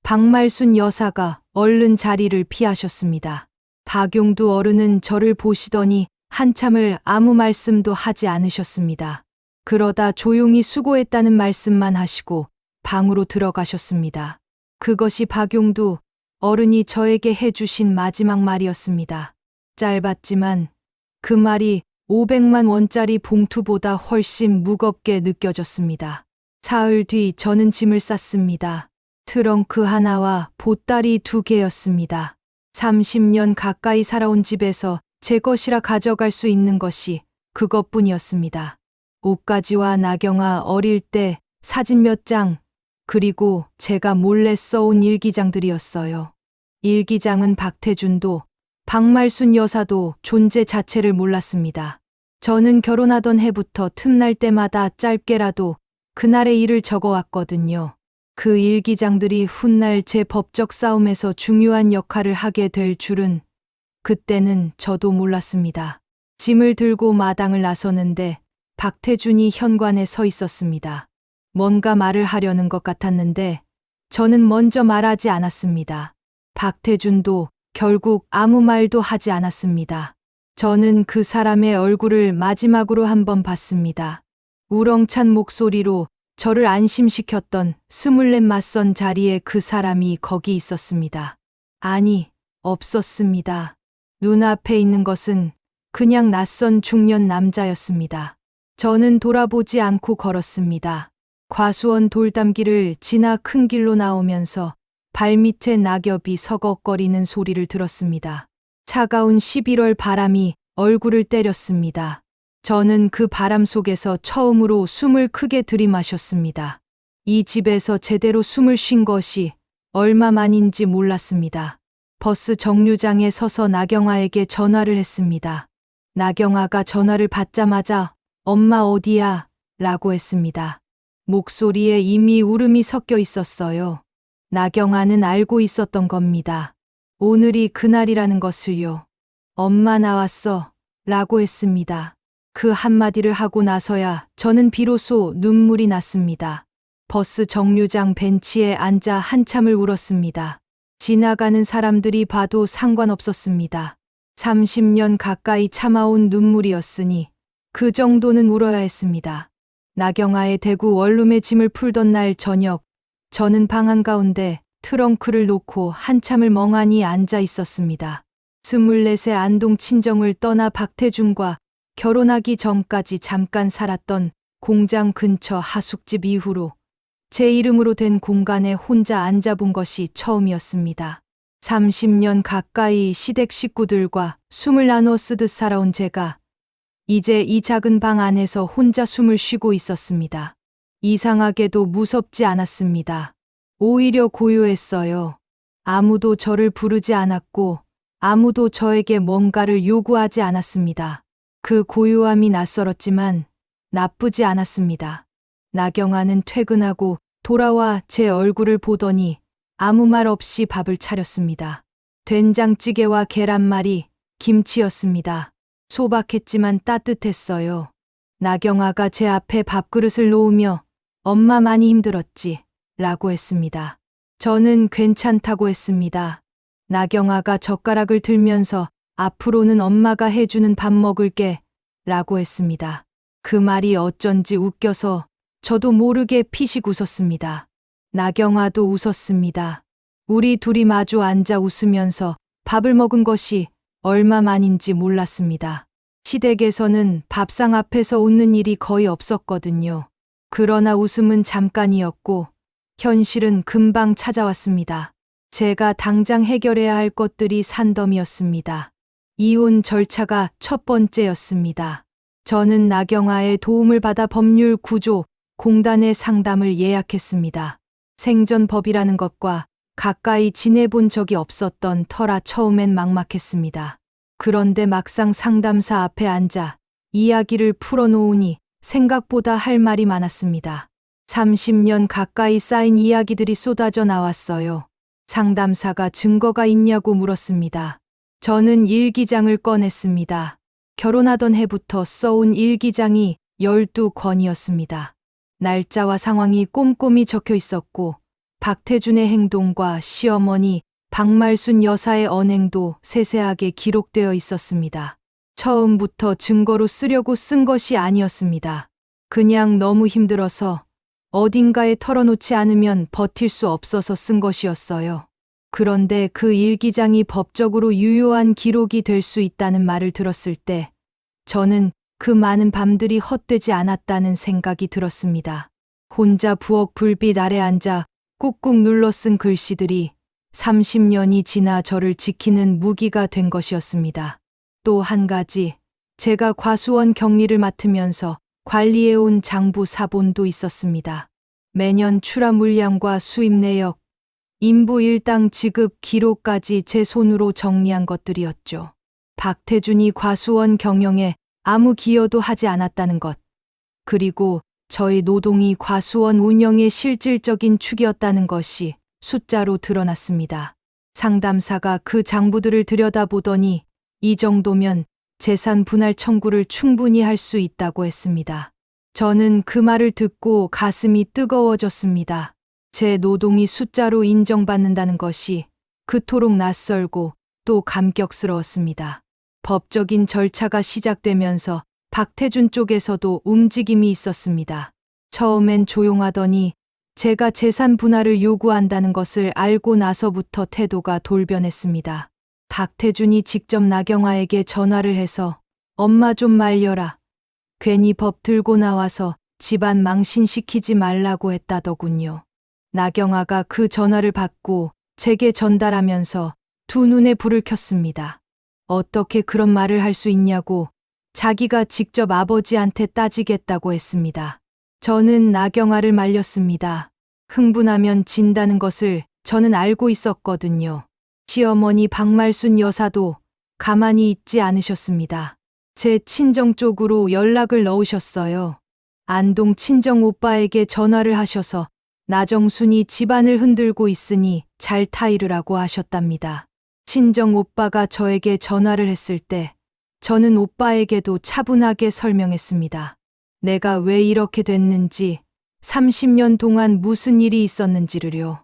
박말순 여사가 얼른 자리를 피하셨습니다. 박용두 어른은 저를 보시더니 한참을 아무 말씀도 하지 않으셨습니다. 그러다 조용히 수고했다는 말씀만 하시고 방으로 들어가셨습니다. 그것이 박용두 어른이 저에게 해주신 마지막 말이었습니다. 짧았지만 그 말이 500만 원짜리 봉투보다 훨씬 무겁게 느껴졌습니다. 사흘 뒤 저는 짐을 쌌습니다. 트렁크 하나와 보따리 2개였습니다. 30년 가까이 살아온 집에서 제 것이라 가져갈 수 있는 것이 그것뿐이었습니다. 옷가지와 나경아 어릴 때 사진 몇 장, 그리고 제가 몰래 써온 일기장들이었어요. 일기장은 박태준도 박말순 여사도 존재 자체를 몰랐습니다. 저는 결혼하던 해부터 틈날 때마다 짧게라도 그날의 일을 적어왔거든요. 그 일기장들이 훗날 제 법적 싸움에서 중요한 역할을 하게 될 줄은 그때는 저도 몰랐습니다. 짐을 들고 마당을 나서는데 박태준이 현관에 서 있었습니다. 뭔가 말을 하려는 것 같았는데 저는 먼저 말하지 않았습니다. 박태준도 결국 아무 말도 하지 않았습니다. 저는 그 사람의 얼굴을 마지막으로 한번 봤습니다. 우렁찬 목소리로 저를 안심시켰던 24 맞선 자리에 그 사람이 거기 있었습니다. 아니, 없었습니다. 눈앞에 있는 것은 그냥 낯선 중년 남자였습니다. 저는 돌아보지 않고 걸었습니다. 과수원 돌담길을 지나 큰 길로 나오면서 발밑에 낙엽이 서걱거리는 소리를 들었습니다. 차가운 11월 바람이 얼굴을 때렸습니다. 저는 그 바람 속에서 처음으로 숨을 크게 들이마셨습니다. 이 집에서 제대로 숨을 쉰 것이 얼마 만인지 몰랐습니다. 버스 정류장에 서서 나경아에게 전화를 했습니다. 나경아가 전화를 받자마자 엄마 어디야? 라고 했습니다. 목소리에 이미 울음이 섞여 있었어요. 나경아는 알고 있었던 겁니다. 오늘이 그날이라는 것을요. 엄마 나왔어. 라고 했습니다. 그 한마디를 하고 나서야 저는 비로소 눈물이 났습니다. 버스 정류장 벤치에 앉아 한참을 울었습니다. 지나가는 사람들이 봐도 상관없었습니다. 30년 가까이 참아온 눈물이었으니 그 정도는 울어야 했습니다. 나경아의 대구 원룸에 짐을 풀던 날 저녁, 저는 방 한가운데 트렁크를 놓고 한참을 멍하니 앉아 있었습니다. 24세 안동 친정을 떠나 박태준과 결혼하기 전까지 잠깐 살았던 공장 근처 하숙집 이후로 제 이름으로 된 공간에 혼자 앉아본 것이 처음이었습니다. 30년 가까이 시댁 식구들과 숨을 나눠 쓰듯 살아온 제가 이제 이 작은 방 안에서 혼자 숨을 쉬고 있었습니다. 이상하게도 무섭지 않았습니다. 오히려 고요했어요. 아무도 저를 부르지 않았고 아무도 저에게 뭔가를 요구하지 않았습니다. 그 고요함이 낯설었지만 나쁘지 않았습니다. 나경아는 퇴근하고 돌아와 제 얼굴을 보더니 아무 말 없이 밥을 차렸습니다. 된장찌개와 계란말이, 김치였습니다. 소박했지만 따뜻했어요. 나경아가 제 앞에 밥그릇을 놓으며 엄마 많이 힘들었지? 라고 했습니다. 저는 괜찮다고 했습니다. 나경아가 젓가락을 들면서 앞으로는 엄마가 해주는 밥 먹을게 라고 했습니다. 그 말이 어쩐지 웃겨서 저도 모르게 피식 웃었습니다. 나경아도 웃었습니다. 우리 둘이 마주 앉아 웃으면서 밥을 먹은 것이 얼마만인지 몰랐습니다. 시댁에서는 밥상 앞에서 웃는 일이 거의 없었거든요. 그러나 웃음은 잠깐이었고 현실은 금방 찾아왔습니다. 제가 당장 해결해야 할 것들이 산더미였습니다. 이혼 절차가 첫 번째였습니다. 저는 나경아의 도움을 받아 법률 구조 공단의 상담을 예약했습니다. 생전법이라는 것과 가까이 지내본 적이 없었던 터라 처음엔 막막했습니다. 그런데 막상 상담사 앞에 앉아 이야기를 풀어놓으니 생각보다 할 말이 많았습니다. 30년 가까이 쌓인 이야기들이 쏟아져 나왔어요. 상담사가 증거가 있냐고 물었습니다. 저는 일기장을 꺼냈습니다. 결혼하던 해부터 써온 일기장이 12권이었습니다. 날짜와 상황이 꼼꼼히 적혀 있었고 박태준의 행동과 시어머니 박말순 여사의 언행도 세세하게 기록되어 있었습니다. 처음부터 증거로 쓰려고 쓴 것이 아니었습니다. 그냥 너무 힘들어서 어딘가에 털어놓지 않으면 버틸 수 없어서 쓴 것이었어요. 그런데 그 일기장이 법적으로 유효한 기록이 될 수 있다는 말을 들었을 때 저는 그 많은 밤들이 헛되지 않았다는 생각이 들었습니다. 혼자 부엌 불빛 아래 앉아 꾹꾹 눌러 쓴 글씨들이 30년이 지나 저를 지키는 무기가 된 것이었습니다. 또 한 가지, 제가 과수원 격리를 맡으면서 관리해온 장부 사본도 있었습니다. 매년 출하 물량과 수입 내역, 인부 일당 지급 기록까지 제 손으로 정리한 것들이었죠. 박태준이 과수원 경영에 아무 기여도 하지 않았다는 것, 그리고 저의 노동이 과수원 운영의 실질적인 축이었다는 것이 숫자로 드러났습니다. 상담사가 그 장부들을 들여다보더니 이 정도면 재산 분할 청구를 충분히 할 수 있다고 했습니다. 저는 그 말을 듣고 가슴이 뜨거워졌습니다. 제 노동이 숫자로 인정받는다는 것이 그토록 낯설고 또 감격스러웠습니다. 법적인 절차가 시작되면서 박태준 쪽에서도 움직임이 있었습니다. 처음엔 조용하더니 제가 재산 분할을 요구한다는 것을 알고 나서부터 태도가 돌변했습니다. 박태준이 직접 나경아에게 전화를 해서 엄마 좀 말려라. 괜히 법 들고 나와서 집안 망신시키지 말라고 했다더군요. 나경아가 그 전화를 받고 제게 전달하면서 두 눈에 불을 켰습니다. 어떻게 그런 말을 할 수 있냐고 자기가 직접 아버지한테 따지겠다고 했습니다. 저는 나경아를 말렸습니다. 흥분하면 진다는 것을 저는 알고 있었거든요. 시어머니 박말순 여사도 가만히 있지 않으셨습니다. 제 친정 쪽으로 연락을 넣으셨어요. 안동 친정 오빠에게 전화를 하셔서 나정순이 집안을 흔들고 있으니 잘 타이르라고 하셨답니다. 친정 오빠가 저에게 전화를 했을 때 저는 오빠에게도 차분하게 설명했습니다. 내가 왜 이렇게 됐는지, 30년 동안 무슨 일이 있었는지를요.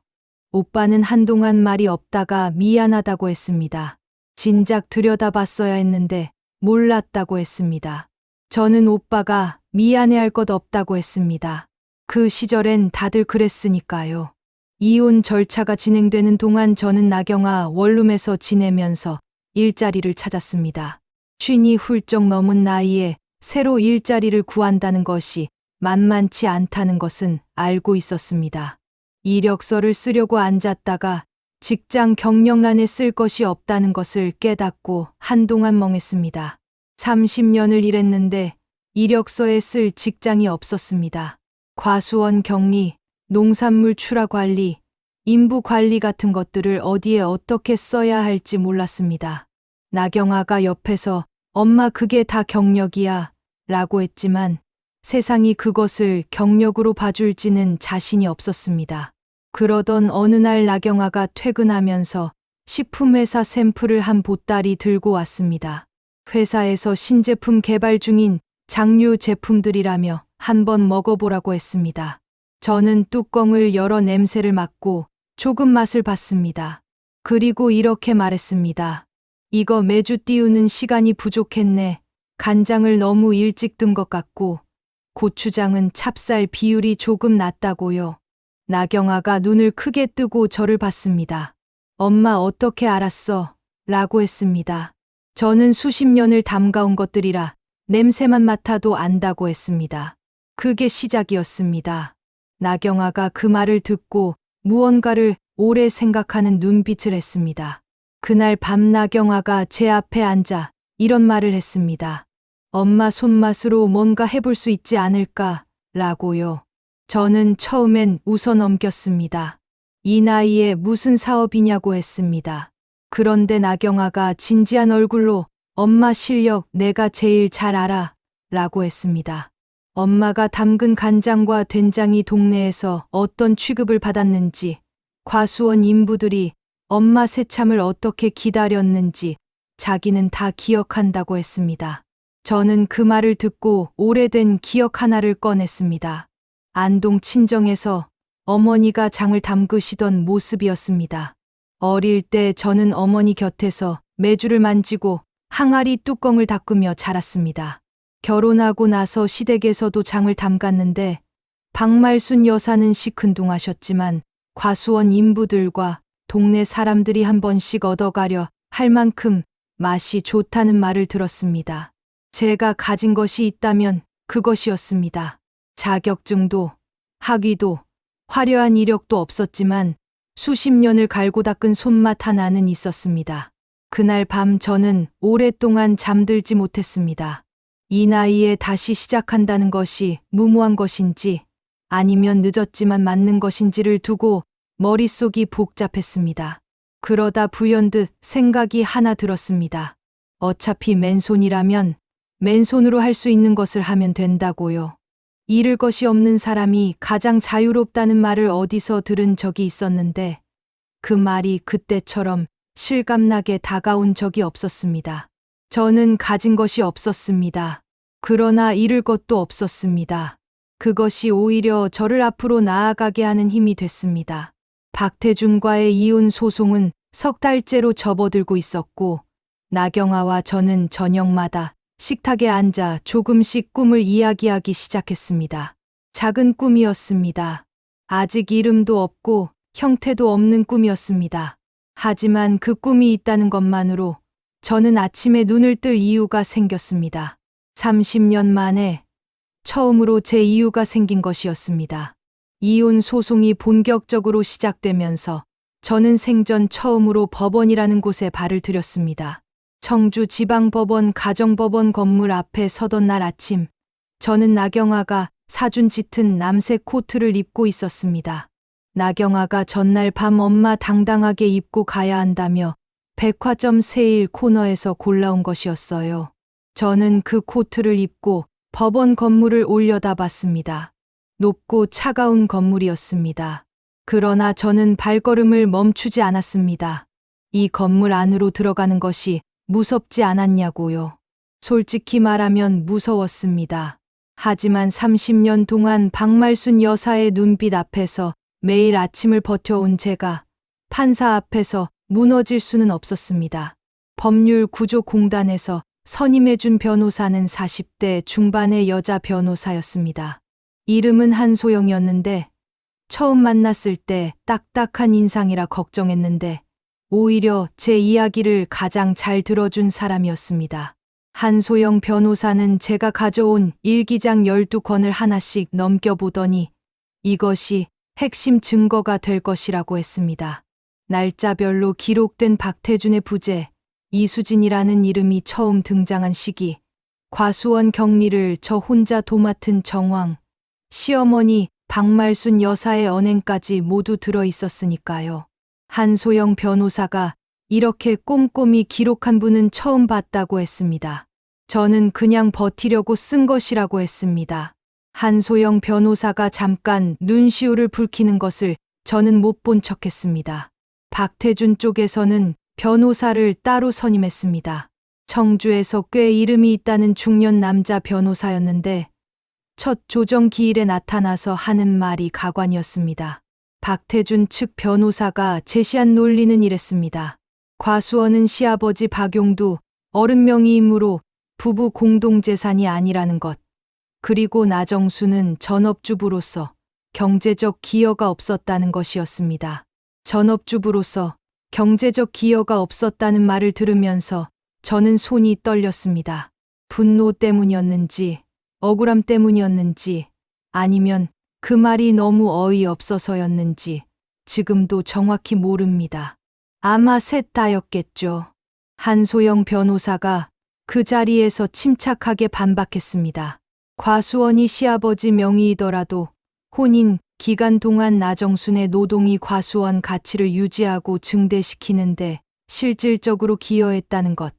오빠는 한동안 말이 없다가 미안하다고 했습니다. 진작 들여다봤어야 했는데 몰랐다고 했습니다. 저는 오빠가 미안해할 것 없다고 했습니다. 그 시절엔 다들 그랬으니까요. 이혼 절차가 진행되는 동안 저는 나경아 원룸에서 지내면서 일자리를 찾았습니다. 쉰이 훌쩍 넘은 나이에 새로 일자리를 구한다는 것이 만만치 않다는 것은 알고 있었습니다. 이력서를 쓰려고 앉았다가 직장 경력란에 쓸 것이 없다는 것을 깨닫고 한동안 멍했습니다. 30년을 일했는데 이력서에 쓸 직장이 없었습니다. 과수원 격리, 농산물 출하 관리, 인부 관리 같은 것들을 어디에 어떻게 써야 할지 몰랐습니다. 나경아가 옆에서 엄마 그게 다 경력이야 라고 했지만 세상이 그것을 경력으로 봐줄지는 자신이 없었습니다. 그러던 어느 날 나경아가 퇴근하면서 식품회사 샘플을 한 보따리 들고 왔습니다. 회사에서 신제품 개발 중인 장류 제품들이라며 한번 먹어보라고 했습니다. 저는 뚜껑을 열어 냄새를 맡고 조금 맛을 봤습니다. 그리고 이렇게 말했습니다. 이거 매주 띄우는 시간이 부족했네. 간장을 너무 일찍 든 것 같고 고추장은 찹쌀 비율이 조금 낮다고요. 나경아가 눈을 크게 뜨고 저를 봤습니다. 엄마 어떻게 알았어? 라고 했습니다. 저는 수십 년을 담가온 것들이라 냄새만 맡아도 안다고 했습니다. 그게 시작이었습니다. 나경아가 그 말을 듣고 무언가를 오래 생각하는 눈빛을 했습니다. 그날 밤 나경아가 제 앞에 앉아 이런 말을 했습니다. 엄마 손맛으로 뭔가 해볼 수 있지 않을까? 라고요. 저는 처음엔 웃어 넘겼습니다. 이 나이에 무슨 사업이냐고 했습니다. 그런데 나경아가 진지한 얼굴로 엄마 실력 내가 제일 잘 알아. 라고 했습니다. 엄마가 담근 간장과 된장이 동네에서 어떤 취급을 받았는지, 과수원 인부들이 엄마 새참을 어떻게 기다렸는지 자기는 다 기억한다고 했습니다. 저는 그 말을 듣고 오래된 기억 하나를 꺼냈습니다. 안동 친정에서 어머니가 장을 담그시던 모습이었습니다. 어릴 때 저는 어머니 곁에서 메주를 만지고 항아리 뚜껑을 닦으며 자랐습니다. 결혼하고 나서 시댁에서도 장을 담갔는데 박말순 여사는 시큰둥하셨지만 과수원 인부들과 동네 사람들이 한 번씩 얻어가려 할 만큼 맛이 좋다는 말을 들었습니다. 제가 가진 것이 있다면 그것이었습니다. 자격증도, 학위도, 화려한 이력도 없었지만 수십 년을 갈고 닦은 손맛 하나는 있었습니다. 그날 밤 저는 오랫동안 잠들지 못했습니다. 이 나이에 다시 시작한다는 것이 무모한 것인지 아니면 늦었지만 맞는 것인지를 두고 머릿속이 복잡했습니다. 그러다 불현듯 생각이 하나 들었습니다. 어차피 맨손이라면 맨손으로 할 수 있는 것을 하면 된다고요. 잃을 것이 없는 사람이 가장 자유롭다는 말을 어디서 들은 적이 있었는데 그 말이 그때처럼 실감나게 다가온 적이 없었습니다. 저는 가진 것이 없었습니다. 그러나 잃을 것도 없었습니다. 그것이 오히려 저를 앞으로 나아가게 하는 힘이 됐습니다. 박태준과의 이혼 소송은 석 달째로 접어들고 있었고 나경아와 저는 저녁마다 식탁에 앉아 조금씩 꿈을 이야기하기 시작했습니다. 작은 꿈이었습니다. 아직 이름도 없고 형태도 없는 꿈이었습니다. 하지만 그 꿈이 있다는 것만으로 저는 아침에 눈을 뜰 이유가 생겼습니다. 30년 만에 처음으로 제 이유가 생긴 것이었습니다. 이혼 소송이 본격적으로 시작되면서 저는 생전 처음으로 법원이라는 곳에 발을 들였습니다. 청주지방법원 가정법원 건물 앞에 서던 날 아침, 저는 나경아가 사준 짙은 남색 코트를 입고 있었습니다. 나경아가 전날 밤 엄마 당당하게 입고 가야 한다며 백화점 세일 코너에서 골라온 것이었어요. 저는 그 코트를 입고 법원 건물을 올려다봤습니다. 높고 차가운 건물이었습니다. 그러나 저는 발걸음을 멈추지 않았습니다. 이 건물 안으로 들어가는 것이 무섭지 않았냐고요. 솔직히 말하면 무서웠습니다. 하지만 30년 동안 박말순 여사의 눈빛 앞에서 매일 아침을 버텨온 제가 판사 앞에서 무너질 수는 없었습니다. 법률구조공단에서 선임해준 변호사는 40대 중반의 여자 변호사였습니다. 이름은 한소영이었는데 처음 만났을 때 딱딱한 인상이라 걱정했는데 오히려 제 이야기를 가장 잘 들어준 사람이었습니다. 한소영 변호사는 제가 가져온 일기장 12권을 하나씩 넘겨보더니 이것이 핵심 증거가 될 것이라고 했습니다. 날짜별로 기록된 박태준의 부재, 이수진이라는 이름이 처음 등장한 시기, 과수원 격리를 저 혼자 도맡은 정황, 시어머니 박말순 여사의 언행까지 모두 들어 있었으니까요. 한소영 변호사가 이렇게 꼼꼼히 기록한 분은 처음 봤다고 했습니다. 저는 그냥 버티려고 쓴 것이라고 했습니다. 한소영 변호사가 잠깐 눈시울을 붉히는 것을 저는 못 본 척했습니다. 박태준 쪽에서는 변호사를 따로 선임했습니다. 청주에서 꽤 이름이 있다는 중년 남자 변호사였는데 첫 조정 기일에 나타나서 하는 말이 가관이었습니다. 박태준 측 변호사가 제시한 논리는 이랬습니다. 과수원은 시아버지 박용두 어른 명의이므로 부부 공동재산이 아니라는 것. 그리고 나정수는 전업주부로서 경제적 기여가 없었다는 것이었습니다. 전업주부로서 경제적 기여가 없었다는 말을 들으면서 저는 손이 떨렸습니다. 분노 때문이었는지, 억울함 때문이었는지, 아니면 그 말이 너무 어이없어서였는지 지금도 정확히 모릅니다. 아마 셋 다였겠죠. 한소영 변호사가 그 자리에서 침착하게 반박했습니다. 과수원이 시아버지 명의이더라도 혼인 기간 동안 나정순의 노동이 과수원 가치를 유지하고 증대시키는데 실질적으로 기여했다는 것.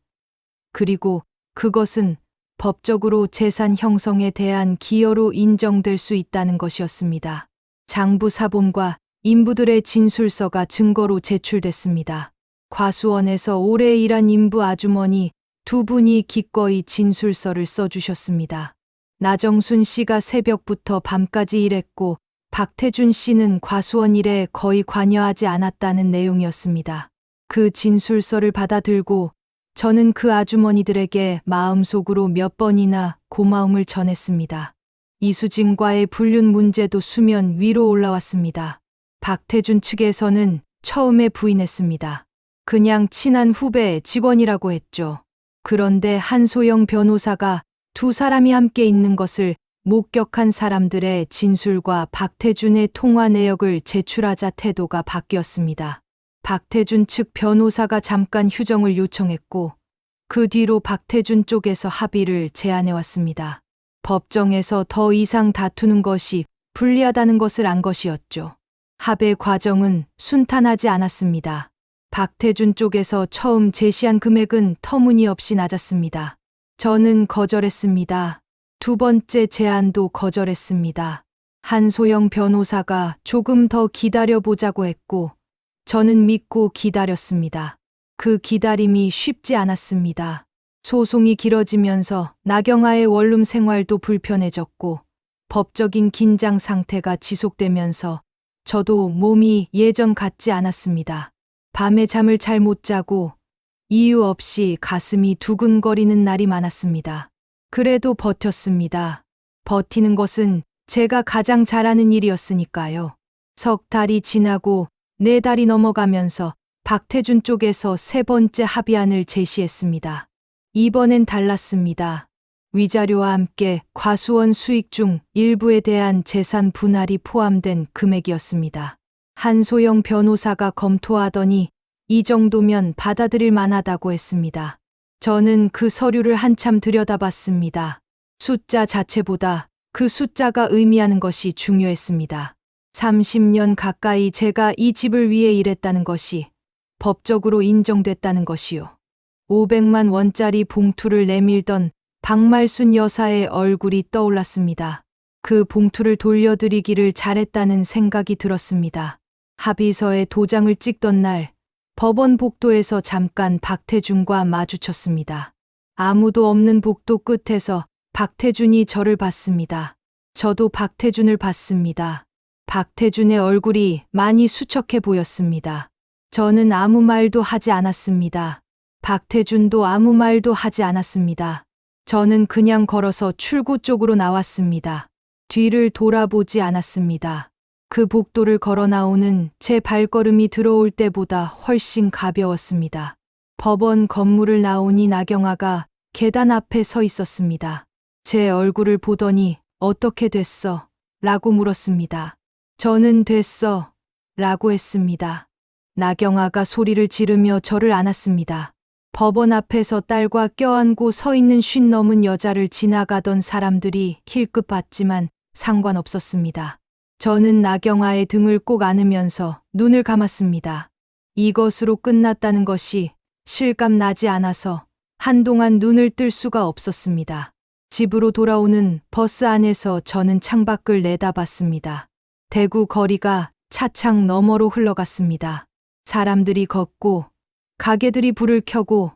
그리고 그것은 법적으로 재산 형성에 대한 기여로 인정될 수 있다는 것이었습니다. 장부 사본과 인부들의 진술서가 증거로 제출됐습니다. 과수원에서 오래 일한 인부 아주머니 두 분이 기꺼이 진술서를 써주셨습니다. 나정순 씨가 새벽부터 밤까지 일했고 박태준 씨는 과수원 일에 거의 관여하지 않았다는 내용이었습니다. 그 진술서를 받아들고 저는 그 아주머니들에게 마음속으로 몇 번이나 고마움을 전했습니다. 이수진과의 불륜 문제도 수면 위로 올라왔습니다. 박태준 측에서는 처음에 부인했습니다. 그냥 친한 후배 직원이라고 했죠. 그런데 한소영 변호사가 두 사람이 함께 있는 것을 목격한 사람들의 진술과 박태준의 통화 내역을 제출하자 태도가 바뀌었습니다. 박태준 측 변호사가 잠깐 휴정을 요청했고 그 뒤로 박태준 쪽에서 합의를 제안해왔습니다. 법정에서 더 이상 다투는 것이 불리하다는 것을 안 것이었죠. 합의 과정은 순탄하지 않았습니다. 박태준 쪽에서 처음 제시한 금액은 터무니없이 낮았습니다. 저는 거절했습니다. 두 번째 제안도 거절했습니다. 한소영 변호사가 조금 더 기다려보자고 했고 저는 믿고 기다렸습니다. 그 기다림이 쉽지 않았습니다. 소송이 길어지면서 나경아의 원룸 생활도 불편해졌고 법적인 긴장 상태가 지속되면서 저도 몸이 예전 같지 않았습니다. 밤에 잠을 잘 못 자고 이유 없이 가슴이 두근거리는 날이 많았습니다. 그래도 버텼습니다. 버티는 것은 제가 가장 잘하는 일이었으니까요. 석 달이 지나고 네 달이 넘어가면서 박태준 쪽에서 세 번째 합의안을 제시했습니다. 이번엔 달랐습니다. 위자료와 함께 과수원 수익 중 일부에 대한 재산 분할이 포함된 금액이었습니다. 한소영 변호사가 검토하더니 이 정도면 받아들일 만하다고 했습니다. 저는 그 서류를 한참 들여다봤습니다. 숫자 자체보다 그 숫자가 의미하는 것이 중요했습니다. 30년 가까이 제가 이 집을 위해 일했다는 것이 법적으로 인정됐다는 것이요. 500만 원짜리 봉투를 내밀던 박말순 여사의 얼굴이 떠올랐습니다. 그 봉투를 돌려드리기를 잘했다는 생각이 들었습니다. 합의서에 도장을 찍던 날 법원 복도에서 잠깐 박태준과 마주쳤습니다. 아무도 없는 복도 끝에서 박태준이 저를 봤습니다. 저도 박태준을 봤습니다. 박태준의 얼굴이 많이 수척해 보였습니다. 저는 아무 말도 하지 않았습니다. 박태준도 아무 말도 하지 않았습니다. 저는 그냥 걸어서 출구 쪽으로 나왔습니다. 뒤를 돌아보지 않았습니다. 그 복도를 걸어 나오는 제 발걸음이 들어올 때보다 훨씬 가벼웠습니다. 법원 건물을 나오니 나경아가 계단 앞에 서 있었습니다. 제 얼굴을 보더니 어떻게 됐어? 라고 물었습니다. 저는 됐어. 라고 했습니다. 나경아가 소리를 지르며 저를 안았습니다. 법원 앞에서 딸과 껴안고 서 있는 50 넘은 여자를 지나가던 사람들이 힐끗 봤지만 상관없었습니다. 저는 나경아의 등을 꼭 안으면서 눈을 감았습니다. 이것으로 끝났다는 것이 실감 나지 않아서 한동안 눈을 뜰 수가 없었습니다. 집으로 돌아오는 버스 안에서 저는 창밖을 내다봤습니다. 대구 거리가 차창 너머로 흘러갔습니다. 사람들이 걷고 가게들이 불을 켜고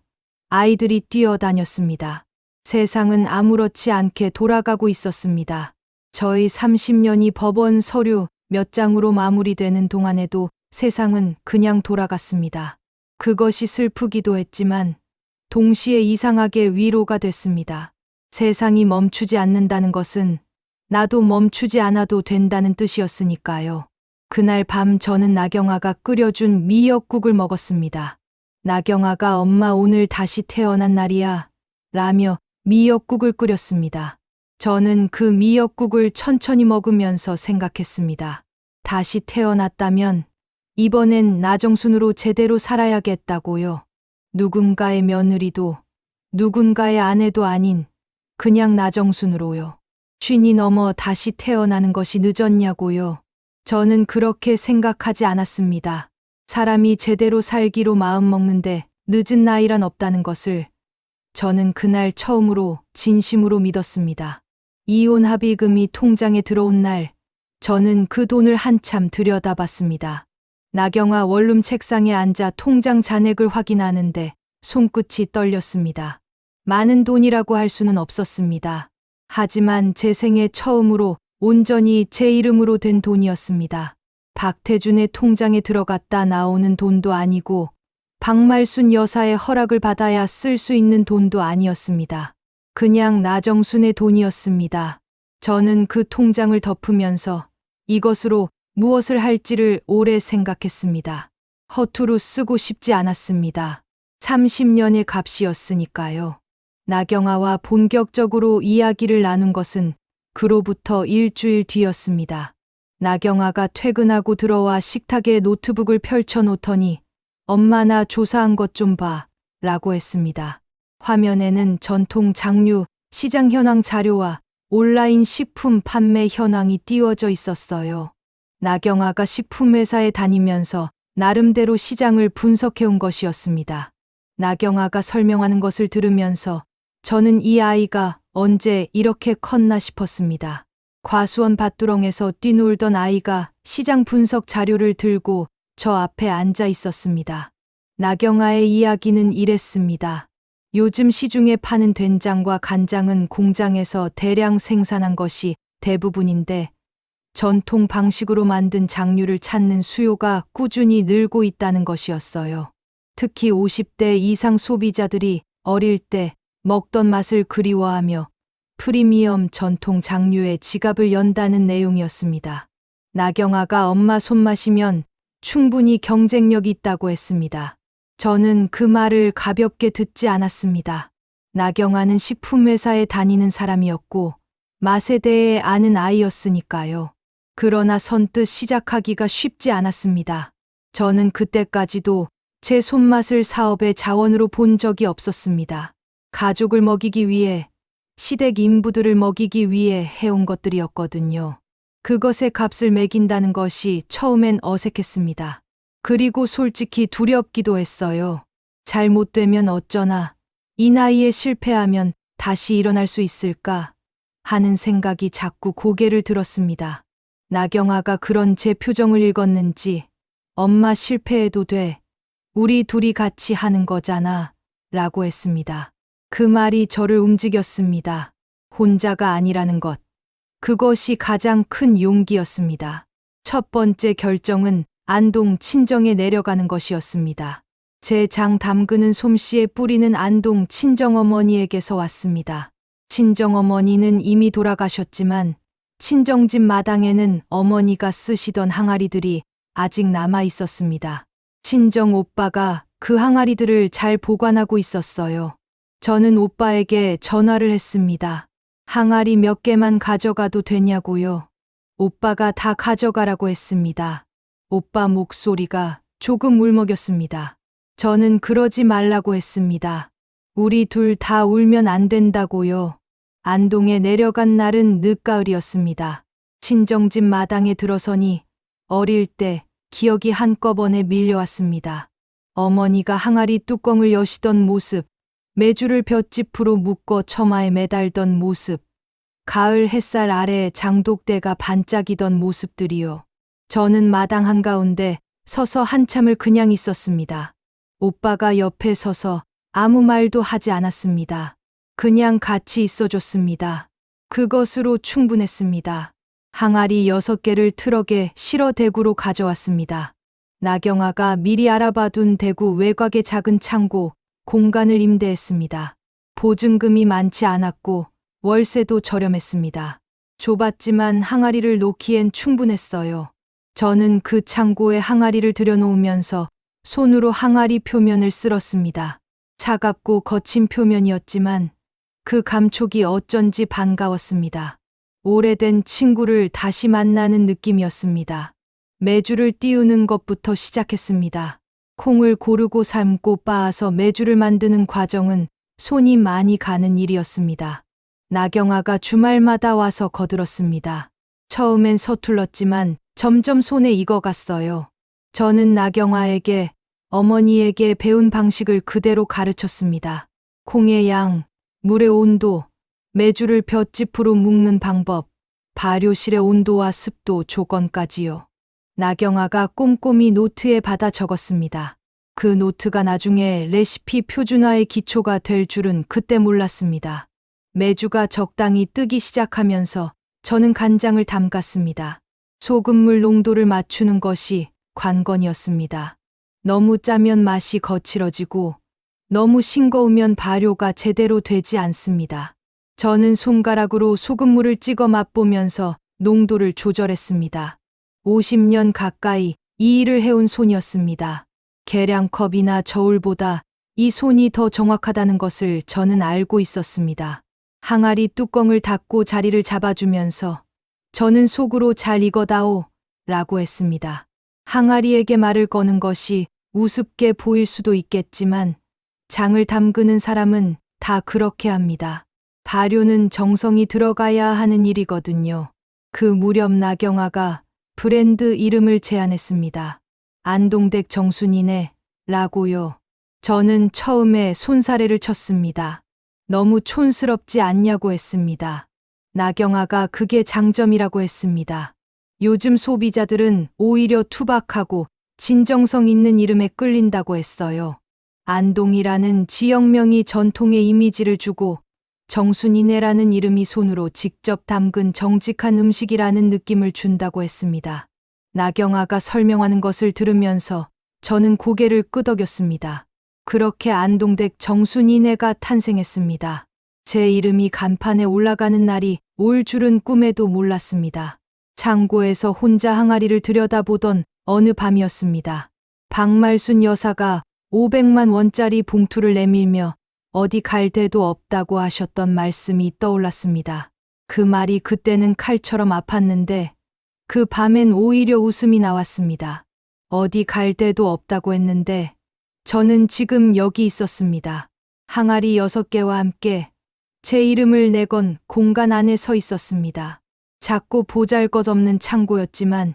아이들이 뛰어다녔습니다. 세상은 아무렇지 않게 돌아가고 있었습니다. 저희 30년이 법원 서류 몇 장으로 마무리되는 동안에도 세상은 그냥 돌아갔습니다. 그것이 슬프기도 했지만 동시에 이상하게 위로가 됐습니다. 세상이 멈추지 않는다는 것은 나도 멈추지 않아도 된다는 뜻이었으니까요. 그날 밤 저는 나경아가 끓여준 미역국을 먹었습니다. 나경아가 엄마 오늘 다시 태어난 날이야 라며 미역국을 끓였습니다. 저는 그 미역국을 천천히 먹으면서 생각했습니다. 다시 태어났다면 이번엔 나정순으로 제대로 살아야겠다고요. 누군가의 며느리도 누군가의 아내도 아닌 그냥 나정순으로요. 50이 넘어 다시 태어나는 것이 늦었냐고요. 저는 그렇게 생각하지 않았습니다. 사람이 제대로 살기로 마음먹는데 늦은 나이란 없다는 것을 저는 그날 처음으로 진심으로 믿었습니다. 이혼 합의금이 통장에 들어온 날 저는 그 돈을 한참 들여다봤습니다. 나경아 원룸 책상에 앉아 통장 잔액을 확인하는데 손끝이 떨렸습니다. 많은 돈이라고 할 수는 없었습니다. 하지만 제 생애 처음으로 온전히 제 이름으로 된 돈이었습니다. 박태준의 통장에 들어갔다 나오는 돈도 아니고 박말순 여사의 허락을 받아야 쓸 수 있는 돈도 아니었습니다. 그냥 나정순의 돈이었습니다. 저는 그 통장을 덮으면서 이것으로 무엇을 할지를 오래 생각했습니다. 허투루 쓰고 싶지 않았습니다. 30년의 값이었으니까요. 나경아와 본격적으로 이야기를 나눈 것은 그로부터 일주일 뒤였습니다. 나경아가 퇴근하고 들어와 식탁에 노트북을 펼쳐놓더니 엄마 나 조사한 것 좀 봐 라고 했습니다. 화면에는 전통 장류, 시장 현황 자료와 온라인 식품 판매 현황이 띄워져 있었어요. 나경아가 식품회사에 다니면서 나름대로 시장을 분석해온 것이었습니다. 나경아가 설명하는 것을 들으면서 저는 이 아이가 언제 이렇게 컸나 싶었습니다. 과수원 밭두렁에서 뛰놀던 아이가 시장 분석 자료를 들고 저 앞에 앉아 있었습니다. 나경아의 이야기는 이랬습니다. 요즘 시중에 파는 된장과 간장은 공장에서 대량 생산한 것이 대부분인데 전통 방식으로 만든 장류를 찾는 수요가 꾸준히 늘고 있다는 것이었어요. 특히 50대 이상 소비자들이 어릴 때 먹던 맛을 그리워하며 프리미엄 전통 장류에 지갑을 연다는 내용이었습니다. 나경아가 엄마 손맛이면 충분히 경쟁력이 있다고 했습니다. 저는 그 말을 가볍게 듣지 않았습니다. 나경아는 식품회사에 다니는 사람이었고 맛에 대해 아는 아이였으니까요. 그러나 선뜻 시작하기가 쉽지 않았습니다. 저는 그때까지도 제 손맛을 사업의 자원으로 본 적이 없었습니다. 가족을 먹이기 위해, 시댁 인부들을 먹이기 위해 해온 것들이었거든요. 그것의 값을 매긴다는 것이 처음엔 어색했습니다. 그리고 솔직히 두렵기도 했어요. 잘못되면 어쩌나, 이 나이에 실패하면 다시 일어날 수 있을까 하는 생각이 자꾸 고개를 들었습니다. 나경아가 그런 제 표정을 읽었는지 엄마 실패해도 돼. 우리 둘이 같이 하는 거잖아 라고 했습니다. 그 말이 저를 움직였습니다. 혼자가 아니라는 것. 그것이 가장 큰 용기였습니다. 첫 번째 결정은 안동 친정에 내려가는 것이었습니다. 제 장 담그는 솜씨에 뿌리는 안동 친정어머니에게서 왔습니다. 친정어머니는 이미 돌아가셨지만 친정집 마당에는 어머니가 쓰시던 항아리들이 아직 남아 있었습니다. 친정 오빠가 그 항아리들을 잘 보관하고 있었어요. 저는 오빠에게 전화를 했습니다. 항아리 몇 개만 가져가도 되냐고요. 오빠가 다 가져가라고 했습니다. 오빠 목소리가 조금 울먹였습니다. 저는 그러지 말라고 했습니다. 우리 둘 다 울면 안 된다고요. 안동에 내려간 날은 늦가을이었습니다. 친정집 마당에 들어서니 어릴 때 기억이 한꺼번에 밀려왔습니다. 어머니가 항아리 뚜껑을 여시던 모습, 메주를 볏짚으로 묶어 처마에 매달던 모습, 가을 햇살 아래 장독대가 반짝이던 모습들이요. 저는 마당 한가운데 서서 한참을 그냥 있었습니다. 오빠가 옆에 서서 아무 말도 하지 않았습니다. 그냥 같이 있어줬습니다. 그것으로 충분했습니다. 항아리 6개를 트럭에 실어 대구로 가져왔습니다. 나경아가 미리 알아봐둔 대구 외곽의 작은 창고, 공간을 임대했습니다. 보증금이 많지 않았고 월세도 저렴했습니다. 좁았지만 항아리를 놓기엔 충분했어요. 저는 그 창고에 항아리를 들여놓으면서 손으로 항아리 표면을 쓸었습니다. 차갑고 거친 표면이었지만 그 감촉이 어쩐지 반가웠습니다. 오래된 친구를 다시 만나는 느낌이었습니다. 메주를 띄우는 것부터 시작했습니다. 콩을 고르고 삶고 빻아서 메주를 만드는 과정은 손이 많이 가는 일이었습니다. 나경아가 주말마다 와서 거들었습니다. 처음엔 서툴렀지만 점점 손에 익어갔어요. 저는 나경아에게 어머니에게 배운 방식을 그대로 가르쳤습니다. 콩의 양, 물의 온도, 메주를 볏짚으로 묶는 방법, 발효실의 온도와 습도 조건까지요. 나경아가 꼼꼼히 노트에 받아 적었습니다. 그 노트가 나중에 레시피 표준화의 기초가 될 줄은 그때 몰랐습니다. 메주가 적당히 뜨기 시작하면서 저는 간장을 담갔습니다. 소금물 농도를 맞추는 것이 관건이었습니다. 너무 짜면 맛이 거칠어지고 너무 싱거우면 발효가 제대로 되지 않습니다. 저는 손가락으로 소금물을 찍어 맛보면서 농도를 조절했습니다. 50년 가까이 이 일을 해온 손이었습니다. 계량컵이나 저울보다 이 손이 더 정확하다는 것을 저는 알고 있었습니다. 항아리 뚜껑을 닫고 자리를 잡아주면서 저는 속으로 잘 익어다오 라고 했습니다. 항아리에게 말을 거는 것이 우습게 보일 수도 있겠지만 장을 담그는 사람은 다 그렇게 합니다. 발효는 정성이 들어가야 하는 일이거든요. 그 무렵 나경아가 브랜드 이름을 제안했습니다. 안동댁 정순이네 라고요. 저는 처음에 손사래를 쳤습니다. 너무 촌스럽지 않냐고 했습니다. 나경아가 그게 장점이라고 했습니다. 요즘 소비자들은 오히려 투박하고 진정성 있는 이름에 끌린다고 했어요. 안동이라는 지역명이 전통의 이미지를 주고 정순이네라는 이름이 손으로 직접 담근 정직한 음식이라는 느낌을 준다고 했습니다. 나경아가 설명하는 것을 들으면서 저는 고개를 끄덕였습니다. 그렇게 안동댁 정순이네가 탄생했습니다. 제 이름이 간판에 올라가는 날이 올 줄은 꿈에도 몰랐습니다. 창고에서 혼자 항아리를 들여다보던 어느 밤이었습니다. 박말순 여사가 500만 원짜리 봉투를 내밀며 어디 갈 데도 없다고 하셨던 말씀이 떠올랐습니다. 그 말이 그때는 칼처럼 아팠는데 그 밤엔 오히려 웃음이 나왔습니다. 어디 갈 데도 없다고 했는데 저는 지금 여기 있었습니다. 항아리 6개와 함께 제 이름을 내건 공간 안에 서 있었습니다. 작고 보잘것없는 창고였지만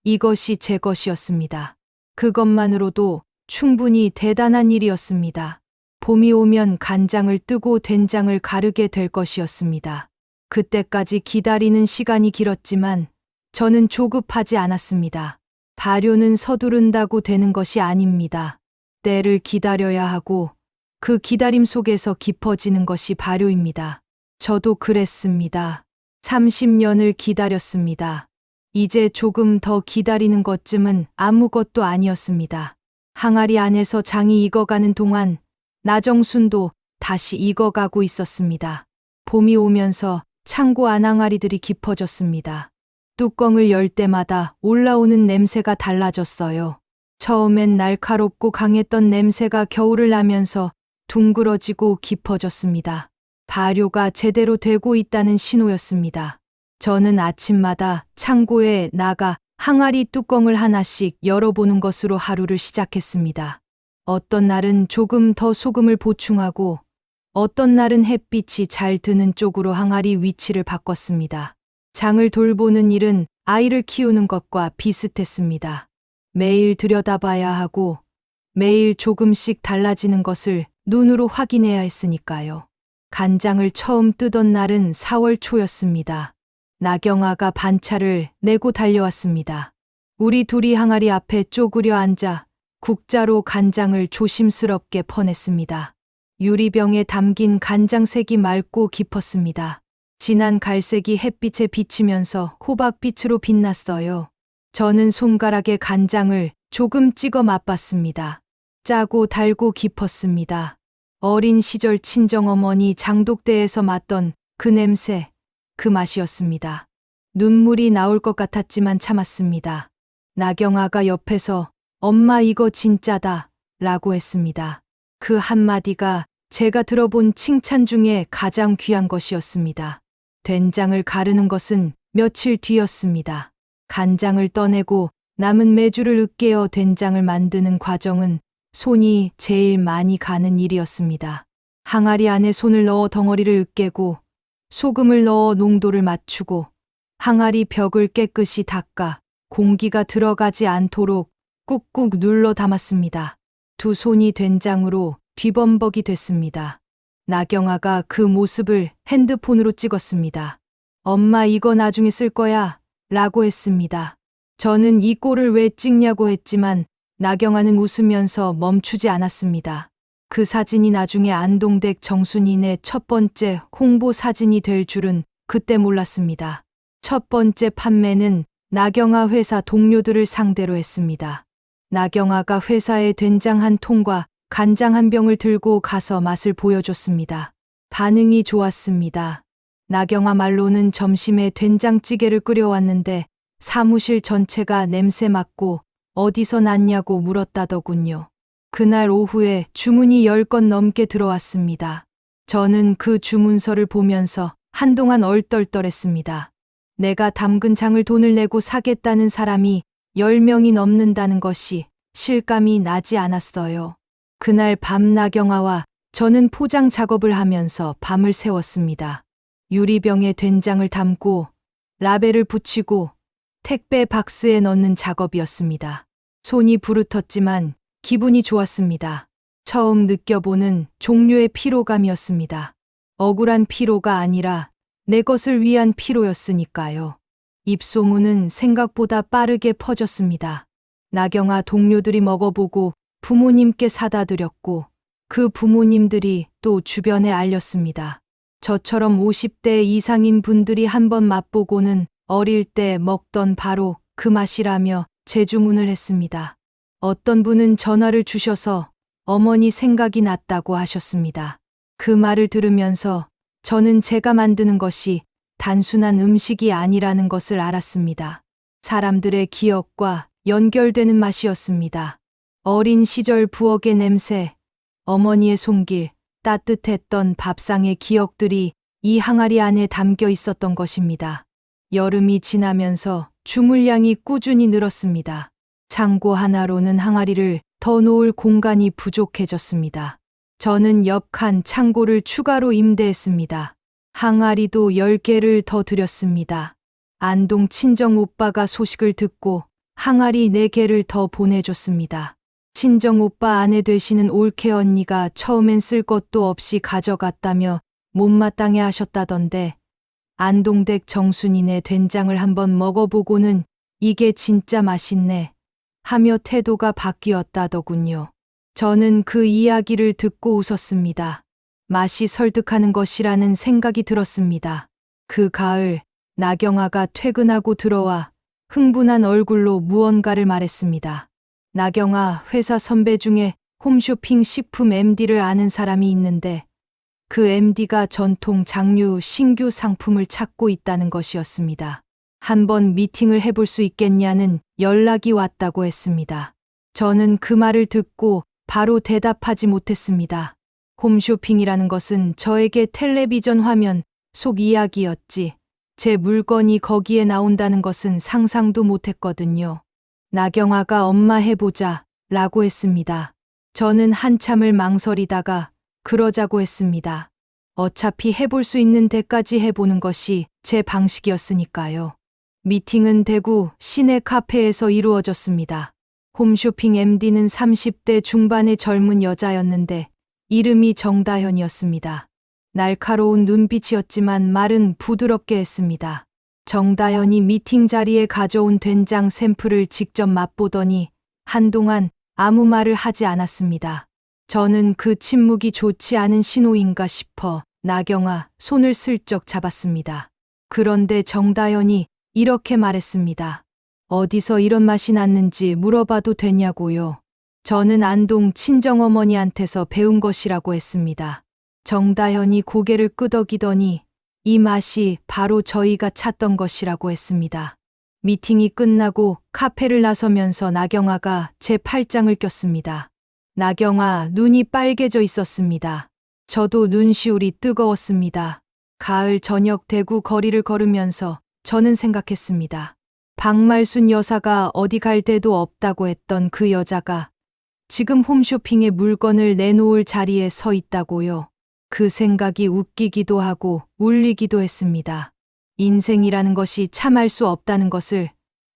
이것이 제 것이었습니다. 그것만으로도 충분히 대단한 일이었습니다. 봄이 오면 간장을 뜨고 된장을 가르게 될 것이었습니다. 그때까지 기다리는 시간이 길었지만 저는 조급하지 않았습니다. 발효는 서두른다고 되는 것이 아닙니다. 때를 기다려야 하고 그 기다림 속에서 깊어지는 것이 발효입니다. 저도 그랬습니다. 30년을 기다렸습니다. 이제 조금 더 기다리는 것쯤은 아무것도 아니었습니다. 항아리 안에서 장이 익어가는 동안 나정순도 다시 익어가고 있었습니다. 봄이 오면서 창고 안 항아리들이 깊어졌습니다. 뚜껑을 열 때마다 올라오는 냄새가 달라졌어요. 처음엔 날카롭고 강했던 냄새가 겨울을 나면서 둥그러지고 깊어졌습니다. 발효가 제대로 되고 있다는 신호였습니다. 저는 아침마다 창고에 나가 항아리 뚜껑을 하나씩 열어보는 것으로 하루를 시작했습니다. 어떤 날은 조금 더 소금을 보충하고 어떤 날은 햇빛이 잘 드는 쪽으로 항아리 위치를 바꿨습니다. 장을 돌보는 일은 아이를 키우는 것과 비슷했습니다. 매일 들여다봐야 하고 매일 조금씩 달라지는 것을 눈으로 확인해야 했으니까요. 간장을 처음 뜨던 날은 4월 초였습니다. 나경아가 반차를 내고 달려왔습니다. 우리 둘이 항아리 앞에 쪼그려 앉아 국자로 간장을 조심스럽게 퍼냈습니다. 유리병에 담긴 간장색이 맑고 깊었습니다. 진한 갈색이 햇빛에 비치면서 호박빛으로 빛났어요. 저는 손가락에 간장을 조금 찍어 맛봤습니다. 짜고 달고 깊었습니다. 어린 시절 친정어머니 장독대에서 맡던 그 냄새, 그 맛이었습니다. 눈물이 나올 것 같았지만 참았습니다. 나경아가 옆에서 엄마 이거 진짜다 라고 했습니다. 그 한마디가 제가 들어본 칭찬 중에 가장 귀한 것이었습니다. 된장을 가르는 것은 며칠 뒤였습니다. 간장을 떠내고 남은 메주를 으깨어 된장을 만드는 과정은 손이 제일 많이 가는 일이었습니다. 항아리 안에 손을 넣어 덩어리를 으깨고 소금을 넣어 농도를 맞추고 항아리 벽을 깨끗이 닦아 공기가 들어가지 않도록 꾹꾹 눌러 담았습니다. 두 손이 된장으로 뒤범벅이 됐습니다. 나경아가 그 모습을 핸드폰으로 찍었습니다. 엄마 이거 나중에 쓸 거야 라고 했습니다. 저는 이 꼴을 왜 찍냐고 했지만 나경아는 웃으면서 멈추지 않았습니다. 그 사진이 나중에 안동댁 정순인의 첫 번째 홍보 사진이 될 줄은 그때 몰랐습니다. 첫 번째 판매는 나경아 회사 동료들을 상대로 했습니다. 나경아가 회사에 된장 한 통과 간장 한 병을 들고 가서 맛을 보여줬습니다. 반응이 좋았습니다. 나경아 말로는 점심에 된장찌개를 끓여왔는데 사무실 전체가 냄새 맡고 어디서 났냐고 물었다더군요. 그날 오후에 주문이 10건 넘게 들어왔습니다. 저는 그 주문서를 보면서 한동안 얼떨떨했습니다. 내가 담근 장을 돈을 내고 사겠다는 사람이 10명이 넘는다는 것이 실감이 나지 않았어요. 그날 밤 나경아와 저는 포장 작업을 하면서 밤을 새웠습니다. 유리병에 된장을 담고 라벨을 붙이고 택배 박스에 넣는 작업이었습니다. 손이 부르텄지만 기분이 좋았습니다. 처음 느껴보는 종류의 피로감이었습니다. 억울한 피로가 아니라 내 것을 위한 피로였으니까요. 입소문은 생각보다 빠르게 퍼졌습니다. 나경아 동료들이 먹어보고 부모님께 사다 드렸고 그 부모님들이 또 주변에 알렸습니다. 저처럼 50대 이상인 분들이 한번 맛보고는 어릴 때 먹던 바로 그 맛이라며 재주문을 했습니다. 어떤 분은 전화를 주셔서 어머니 생각이 났다고 하셨습니다. 그 말을 들으면서 저는 제가 만드는 것이 단순한 음식이 아니라는 것을 알았습니다. 사람들의 기억과 연결되는 맛이었습니다. 어린 시절 부엌의 냄새, 어머니의 손길, 따뜻했던 밥상의 기억들이 이 항아리 안에 담겨 있었던 것입니다. 여름이 지나면서 주물량이 꾸준히 늘었습니다. 창고 하나로는 항아리를 더 놓을 공간이 부족해졌습니다. 저는 옆 칸 창고를 추가로 임대했습니다. 항아리도 10개를 더 들였습니다. 안동 친정 오빠가 소식을 듣고 항아리 4개를 더 보내줬습니다. 친정 오빠 아내 되시는 올케 언니가 처음엔 쓸 것도 없이 가져갔다며 못마땅해 하셨다던데 안동댁 정순인의 된장을 한번 먹어보고는 이게 진짜 맛있네 하며 태도가 바뀌었다더군요. 저는 그 이야기를 듣고 웃었습니다. 맛이 설득하는 것이라는 생각이 들었습니다. 그 가을 나경아가 퇴근하고 들어와 흥분한 얼굴로 무언가를 말했습니다. 나경아, 회사 선배 중에 홈쇼핑 식품 MD를 아는 사람이 있는데 그 MD가 전통 장류 신규 상품을 찾고 있다는 것이었습니다. 한번 미팅을 해볼 수 있겠냐는 연락이 왔다고 했습니다. 저는 그 말을 듣고 바로 대답하지 못했습니다. 홈쇼핑이라는 것은 저에게 텔레비전 화면 속 이야기였지 제 물건이 거기에 나온다는 것은 상상도 못했거든요. 나경아가 엄마 해보자 라고 했습니다. 저는 한참을 망설이다가 그러자고 했습니다. 어차피 해볼 수 있는 데까지 해보는 것이 제 방식이었으니까요. 미팅은 대구 시내 카페에서 이루어졌습니다. 홈쇼핑 MD는 30대 중반의 젊은 여자였는데 이름이 정다현이었습니다. 날카로운 눈빛이었지만 말은 부드럽게 했습니다. 정다현이 미팅 자리에 가져온 된장 샘플을 직접 맛보더니 한동안 아무 말을 하지 않았습니다. 저는 그 침묵이 좋지 않은 신호인가 싶어 나경아 손을 슬쩍 잡았습니다. 그런데 정다현이 이렇게 말했습니다. 어디서 이런 맛이 났는지 물어봐도 되냐고요. 저는 안동 친정어머니한테서 배운 것이라고 했습니다. 정다현이 고개를 끄덕이더니 이 맛이 바로 저희가 찾던 것이라고 했습니다. 미팅이 끝나고 카페를 나서면서 나경아가 제 팔짱을 꼈습니다. 나경아 눈이 빨개져 있었습니다. 저도 눈시울이 뜨거웠습니다. 가을 저녁 대구 거리를 걸으면서 저는 생각했습니다. 박말순 여사가 어디 갈 데도 없다고 했던 그 여자가 지금 홈쇼핑에 물건을 내놓을 자리에 서 있다고요. 그 생각이 웃기기도 하고 울리기도 했습니다. 인생이라는 것이 참을 수 없다는 것을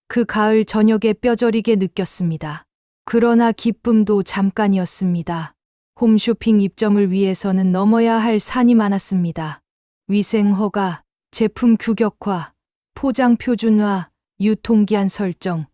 그 가을 저녁에 뼈저리게 느꼈습니다. 그러나 기쁨도 잠깐이었습니다. 홈쇼핑 입점을 위해서는 넘어야 할 산이 많았습니다. 위생 허가, 제품 규격화, 포장 표준화, 유통기한 설정,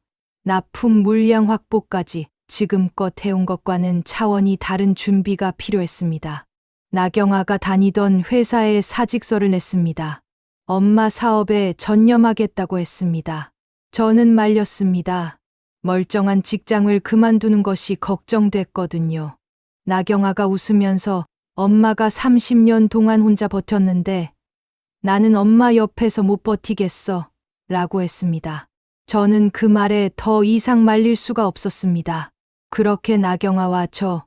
납품 물량 확보까지 지금껏 해온 것과는 차원이 다른 준비가 필요했습니다. 나경아가 다니던 회사에 사직서를 냈습니다. 엄마 사업에 전념하겠다고 했습니다. 저는 말렸습니다. 멀쩡한 직장을 그만두는 것이 걱정됐거든요. 나경아가 웃으면서 엄마가 30년 동안 혼자 버텼는데 나는 엄마 옆에서 못 버티겠어 라고 했습니다. 저는 그 말에 더 이상 말릴 수가 없었습니다. 그렇게 나경아와 저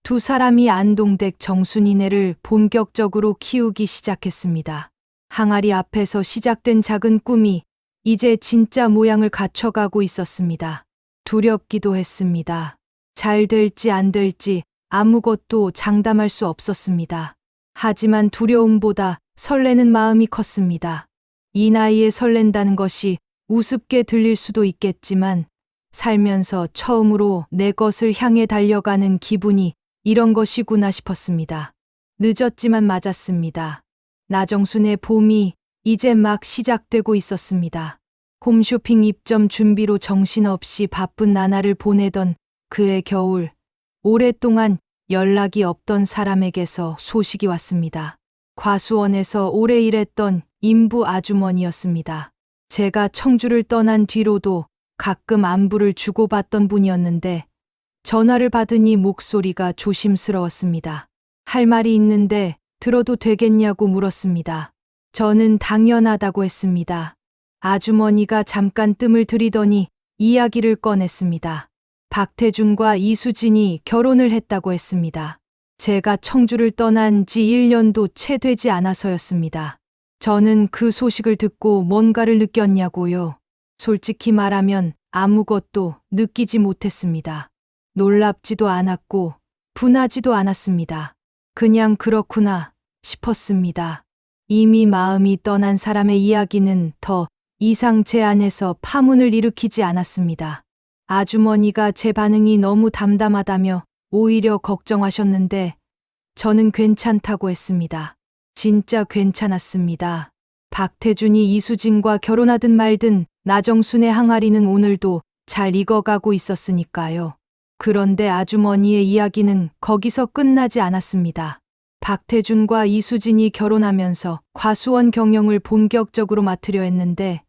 두 사람이 안동댁 정순이네를 본격적으로 키우기 시작했습니다. 항아리 앞에서 시작된 작은 꿈이 이제 진짜 모양을 갖춰가고 있었습니다. 두렵기도 했습니다. 잘 될지 안 될지 아무것도 장담할 수 없었습니다. 하지만 두려움보다 설레는 마음이 컸습니다. 이 나이에 설렌다는 것이 우습게 들릴 수도 있겠지만 살면서 처음으로 내 것을 향해 달려가는 기분이 이런 것이구나 싶었습니다. 늦었지만 맞았습니다. 나정순의 봄이 이제 막 시작되고 있었습니다. 홈쇼핑 입점 준비로 정신없이 바쁜 나날을 보내던 그해 겨울, 오랫동안 연락이 없던 사람에게서 소식이 왔습니다. 과수원에서 오래 일했던 인부 아주머니였습니다. 제가 청주를 떠난 뒤로도 가끔 안부를 주고받던 분이었는데 전화를 받으니 목소리가 조심스러웠습니다. 할 말이 있는데 들어도 되겠냐고 물었습니다. 저는 당연하다고 했습니다. 아주머니가 잠깐 뜸을 들이더니 이야기를 꺼냈습니다. 박태준과 이수진이 결혼을 했다고 했습니다. 제가 청주를 떠난 지 1년도 채 되지 않아서였습니다. 저는 그 소식을 듣고 뭔가를 느꼈냐고요. 솔직히 말하면 아무것도 느끼지 못했습니다. 놀랍지도 않았고 분하지도 않았습니다. 그냥 그렇구나 싶었습니다. 이미 마음이 떠난 사람의 이야기는 더 이상 제 안에서 파문을 일으키지 않았습니다. 아주머니가 제 반응이 너무 담담하다며 오히려 걱정하셨는데 저는 괜찮다고 했습니다. 진짜 괜찮았습니다. 박태준이 이수진과 결혼하든 말든 나정순의 항아리는 오늘도 잘 익어가고 있었으니까요. 그런데 아주머니의 이야기는 거기서 끝나지 않았습니다. 박태준과 이수진이 결혼하면서 과수원 경영을 본격적으로 맡으려 했는데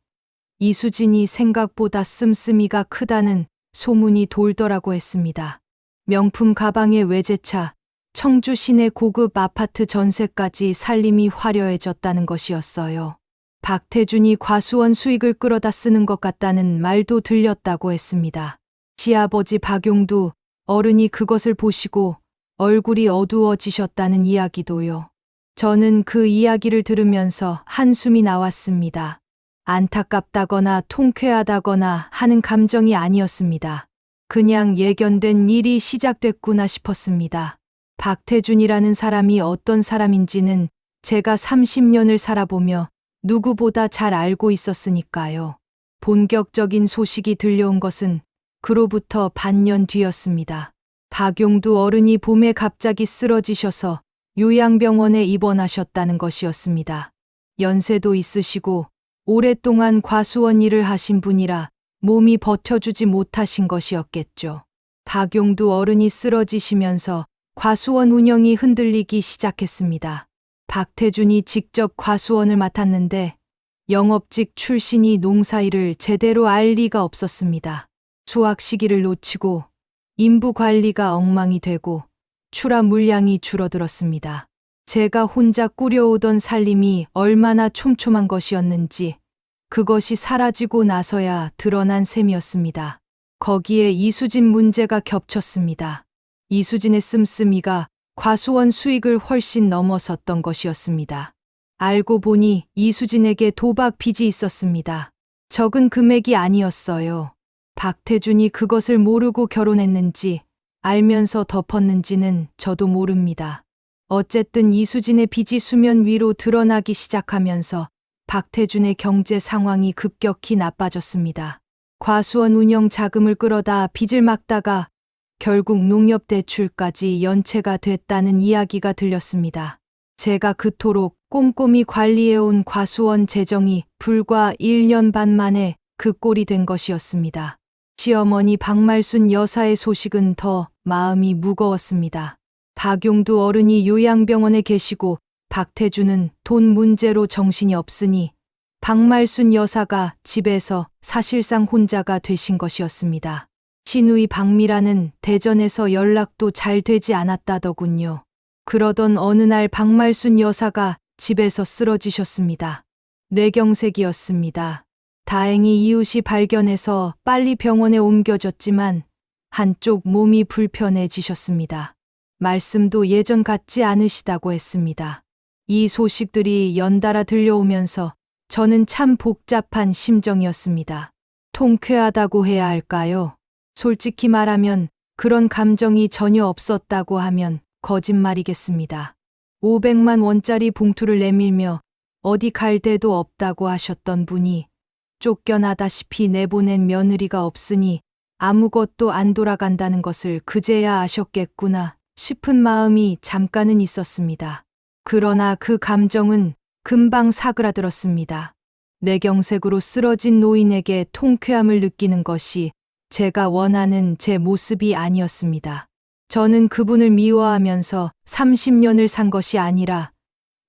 이수진이 생각보다 씀씀이가 크다는 소문이 돌더라고 했습니다. 명품 가방에 외제차, 청주 시내 고급 아파트 전세까지 살림이 화려해졌다는 것이었어요. 박태준이 과수원 수익을 끌어다 쓰는 것 같다는 말도 들렸다고 했습니다. 시아버지 박용두 어른이 그것을 보시고 얼굴이 어두워지셨다는 이야기도요. 저는 그 이야기를 들으면서 한숨이 나왔습니다. 안타깝다거나 통쾌하다거나 하는 감정이 아니었습니다. 그냥 예견된 일이 시작됐구나 싶었습니다. 박태준이라는 사람이 어떤 사람인지는 제가 30년을 살아보며 누구보다 잘 알고 있었으니까요. 본격적인 소식이 들려온 것은 그로부터 반년 뒤였습니다. 박용두 어른이 봄에 갑자기 쓰러지셔서 요양병원에 입원하셨다는 것이었습니다. 연세도 있으시고 오랫동안 과수원 일을 하신 분이라 몸이 버텨주지 못하신 것이었겠죠. 박용두 어른이 쓰러지시면서 과수원 운영이 흔들리기 시작했습니다. 박태준이 직접 과수원을 맡았는데 영업직 출신이 농사일을 제대로 알 리가 없었습니다. 수확 시기를 놓치고 인부 관리가 엉망이 되고 출하 물량이 줄어들었습니다. 제가 혼자 꾸려오던 살림이 얼마나 촘촘한 것이었는지 그것이 사라지고 나서야 드러난 셈이었습니다. 거기에 이수진 문제가 겹쳤습니다. 이수진의 씀씀이가 과수원 수익을 훨씬 넘어섰던 것이었습니다. 알고 보니 이수진에게 도박 빚이 있었습니다. 적은 금액이 아니었어요. 박태준이 그것을 모르고 결혼했는지 알면서 덮었는지는 저도 모릅니다. 어쨌든 이수진의 빚이 수면 위로 드러나기 시작하면서 박태준의 경제 상황이 급격히 나빠졌습니다. 과수원 운영 자금을 끌어다 빚을 막다가 결국 농협대출까지 연체가 됐다는 이야기가 들렸습니다. 제가 그토록 꼼꼼히 관리해온 과수원 재정이 불과 1년 반 만에 그 꼴이 된 것이었습니다. 시어머니 박말순 여사의 소식은 더 마음이 무거웠습니다. 박용두 어른이 요양병원에 계시고 박태준은 돈 문제로 정신이 없으니 박말순 여사가 집에서 사실상 혼자가 되신 것이었습니다. 시누이 박미라는 대전에서 연락도 잘 되지 않았다더군요. 그러던 어느 날 박말순 여사가 집에서 쓰러지셨습니다. 뇌경색이었습니다. 다행히 이웃이 발견해서 빨리 병원에 옮겨졌지만 한쪽 몸이 불편해지셨습니다. 말씀도 예전 같지 않으시다고 했습니다. 이 소식들이 연달아 들려오면서 저는 참 복잡한 심정이었습니다. 통쾌하다고 해야 할까요? 솔직히 말하면 그런 감정이 전혀 없었다고 하면 거짓말이겠습니다. 500만 원짜리 봉투를 내밀며 어디 갈 데도 없다고 하셨던 분이 쫓겨나다시피 내보낸 며느리가 없으니 아무것도 안 돌아간다는 것을 그제야 아셨겠구나 싶은 마음이 잠깐은 있었습니다. 그러나 그 감정은 금방 사그라들었습니다. 뇌경색으로 쓰러진 노인에게 통쾌함을 느끼는 것이 제가 원하는 제 모습이 아니었습니다. 저는 그분을 미워하면서 30년을 산 것이 아니라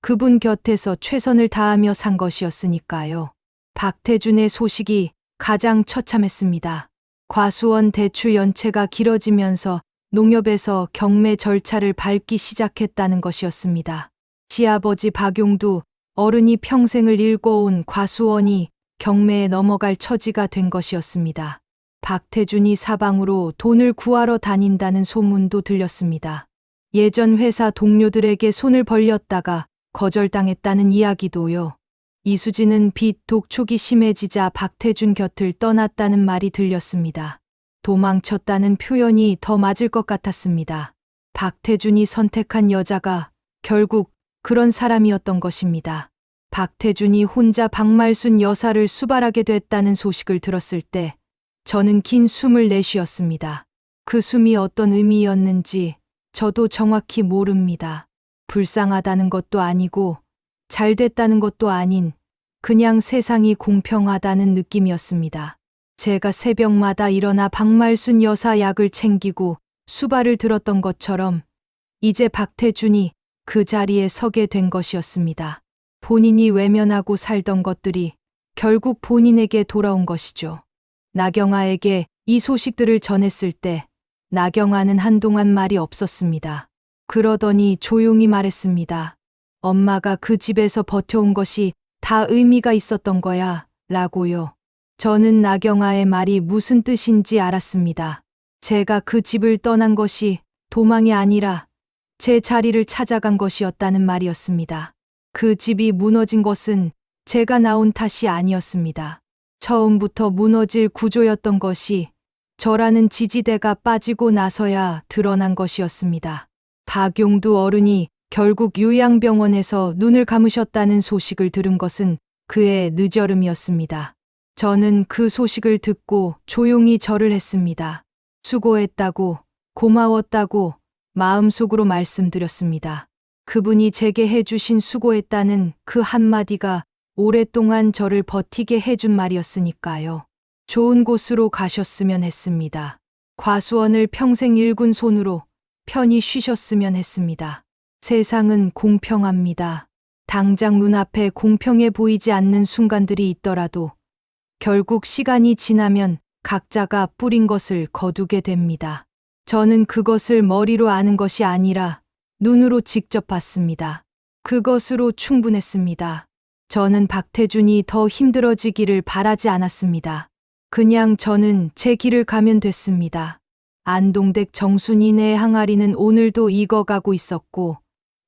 그분 곁에서 최선을 다하며 산 것이었으니까요. 박태준의 소식이 가장 처참했습니다. 과수원 대출 연체가 길어지면서 농협에서 경매 절차를 밟기 시작했다는 것이었습니다. 시아버지 박용두 어른이 평생을 일궈온 과수원이 경매에 넘어갈 처지가 된 것이었습니다. 박태준이 사방으로 돈을 구하러 다닌다는 소문도 들렸습니다. 예전 회사 동료들에게 손을 벌렸다가 거절당했다는 이야기도요. 이수진은 빚 독촉이 심해지자 박태준 곁을 떠났다는 말이 들렸습니다. 도망쳤다는 표현이 더 맞을 것 같았습니다. 박태준이 선택한 여자가 결국 그런 사람이었던 것입니다. 박태준이 혼자 박말순 여사를 수발하게 됐다는 소식을 들었을 때 저는 긴 숨을 내쉬었습니다. 그 숨이 어떤 의미였는지 저도 정확히 모릅니다. 불쌍하다는 것도 아니고 잘 됐다는 것도 아닌 그냥 세상이 공평하다는 느낌이었습니다. 제가 새벽마다 일어나 박말순 여사 약을 챙기고 수발을 들었던 것처럼 이제 박태준이 그 자리에 서게 된 것이었습니다. 본인이 외면하고 살던 것들이 결국 본인에게 돌아온 것이죠. 나경아에게 이 소식들을 전했을 때 나경아는 한동안 말이 없었습니다. 그러더니 조용히 말했습니다. 엄마가 그 집에서 버텨온 것이 다 의미가 있었던 거야, 라고요. 저는 나경아의 말이 무슨 뜻인지 알았습니다. 제가 그 집을 떠난 것이 도망이 아니라 제 자리를 찾아간 것이었다는 말이었습니다. 그 집이 무너진 것은 제가 나온 탓이 아니었습니다. 처음부터 무너질 구조였던 것이 저라는 지지대가 빠지고 나서야 드러난 것이었습니다. 박용두 어른이 결국 요양병원에서 눈을 감으셨다는 소식을 들은 것은 그의 늦여름이었습니다. 저는 그 소식을 듣고 조용히 절을 했습니다. 수고했다고, 고마웠다고 마음속으로 말씀드렸습니다. 그분이 제게 해주신 수고했다는 그 한마디가 오랫동안 저를 버티게 해준 말이었으니까요. 좋은 곳으로 가셨으면 했습니다. 과수원을 평생 일군 손으로 편히 쉬셨으면 했습니다. 세상은 공평합니다. 당장 눈앞에 공평해 보이지 않는 순간들이 있더라도 결국 시간이 지나면 각자가 뿌린 것을 거두게 됩니다. 저는 그것을 머리로 아는 것이 아니라 눈으로 직접 봤습니다. 그것으로 충분했습니다. 저는 박태준이 더 힘들어지기를 바라지 않았습니다. 그냥 저는 제 길을 가면 됐습니다. 안동댁 정순이네 항아리는 오늘도 익어가고 있었고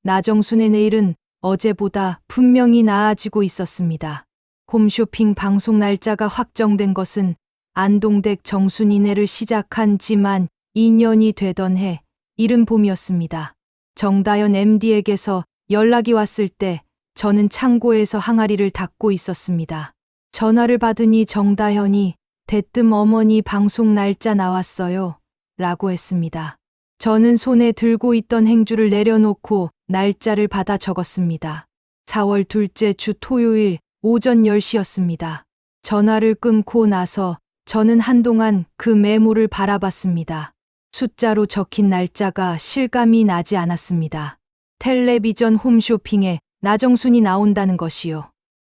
나정순의 내일은 어제보다 분명히 나아지고 있었습니다. 홈쇼핑 방송 날짜가 확정된 것은 안동댁 정순이네를 시작한 지만 2년이 되던 해 이른 봄이었습니다. 정다연 MD에게서 연락이 왔을 때 저는 창고에서 항아리를 닦고 있었습니다. 전화를 받으니 정다현이 대뜸 어머니 방송 날짜 나왔어요. 라고 했습니다. 저는 손에 들고 있던 행주를 내려놓고 날짜를 받아 적었습니다. 4월 둘째 주 토요일 오전 10시였습니다. 전화를 끊고 나서 저는 한동안 그 메모를 바라봤습니다. 숫자로 적힌 날짜가 실감이 나지 않았습니다. 텔레비전 홈쇼핑에 나정순이 나온다는 것이요.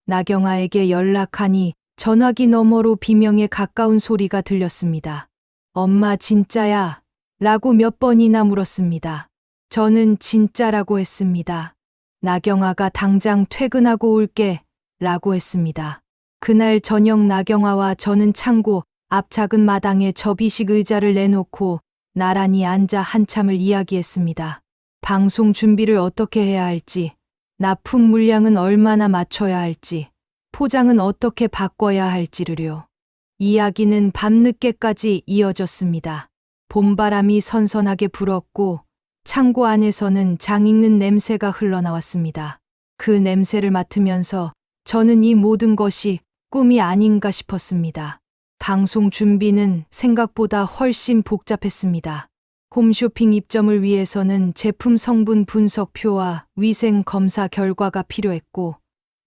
나경아에게 연락하니 전화기 너머로 비명에 가까운 소리가 들렸습니다. 엄마 진짜야? 라고 몇 번이나 물었습니다. 저는 진짜라고 했습니다. 나경아가 당장 퇴근하고 올게 라고 했습니다. 그날 저녁 나경아와 저는 창고 앞 작은 마당에 접이식 의자를 내놓고 나란히 앉아 한참을 이야기했습니다. 방송 준비를 어떻게 해야 할지, 납품 물량은 얼마나 맞춰야 할지, 포장은 어떻게 바꿔야 할지를요. 이야기는 밤늦게까지 이어졌습니다. 봄바람이 선선하게 불었고 창고 안에서는 장 익는 냄새가 흘러나왔습니다. 그 냄새를 맡으면서 저는 이 모든 것이 꿈이 아닌가 싶었습니다. 방송 준비는 생각보다 훨씬 복잡했습니다. 홈쇼핑 입점을 위해서는 제품 성분 분석표와 위생 검사 결과가 필요했고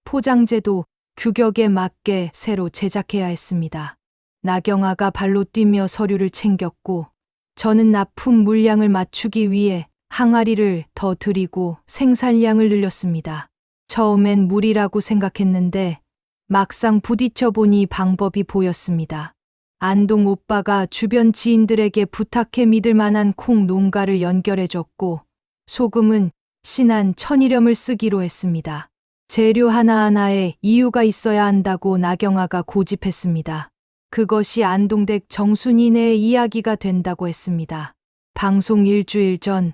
포장재도 규격에 맞게 새로 제작해야 했습니다. 나경아가 발로 뛰며 서류를 챙겼고 저는 납품 물량을 맞추기 위해 항아리를 더 들이고 생산량을 늘렸습니다. 처음엔 무리라고 생각했는데 막상 부딪혀 보니 방법이 보였습니다. 안동 오빠가 주변 지인들에게 부탁해 믿을 만한 콩 농가를 연결해줬고 소금은 신한 천일염을 쓰기로 했습니다. 재료 하나하나에 이유가 있어야 한다고 나경아가 고집했습니다. 그것이 안동댁 정순이네의 이야기가 된다고 했습니다. 방송 일주일 전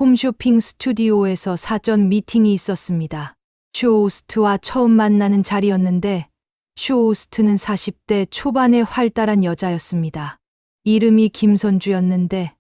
홈쇼핑 스튜디오에서 사전 미팅이 있었습니다. 쇼호스트와 처음 만나는 자리였는데 쇼호스트는 40대 초반의 활달한 여자였습니다. 이름이 김선주였는데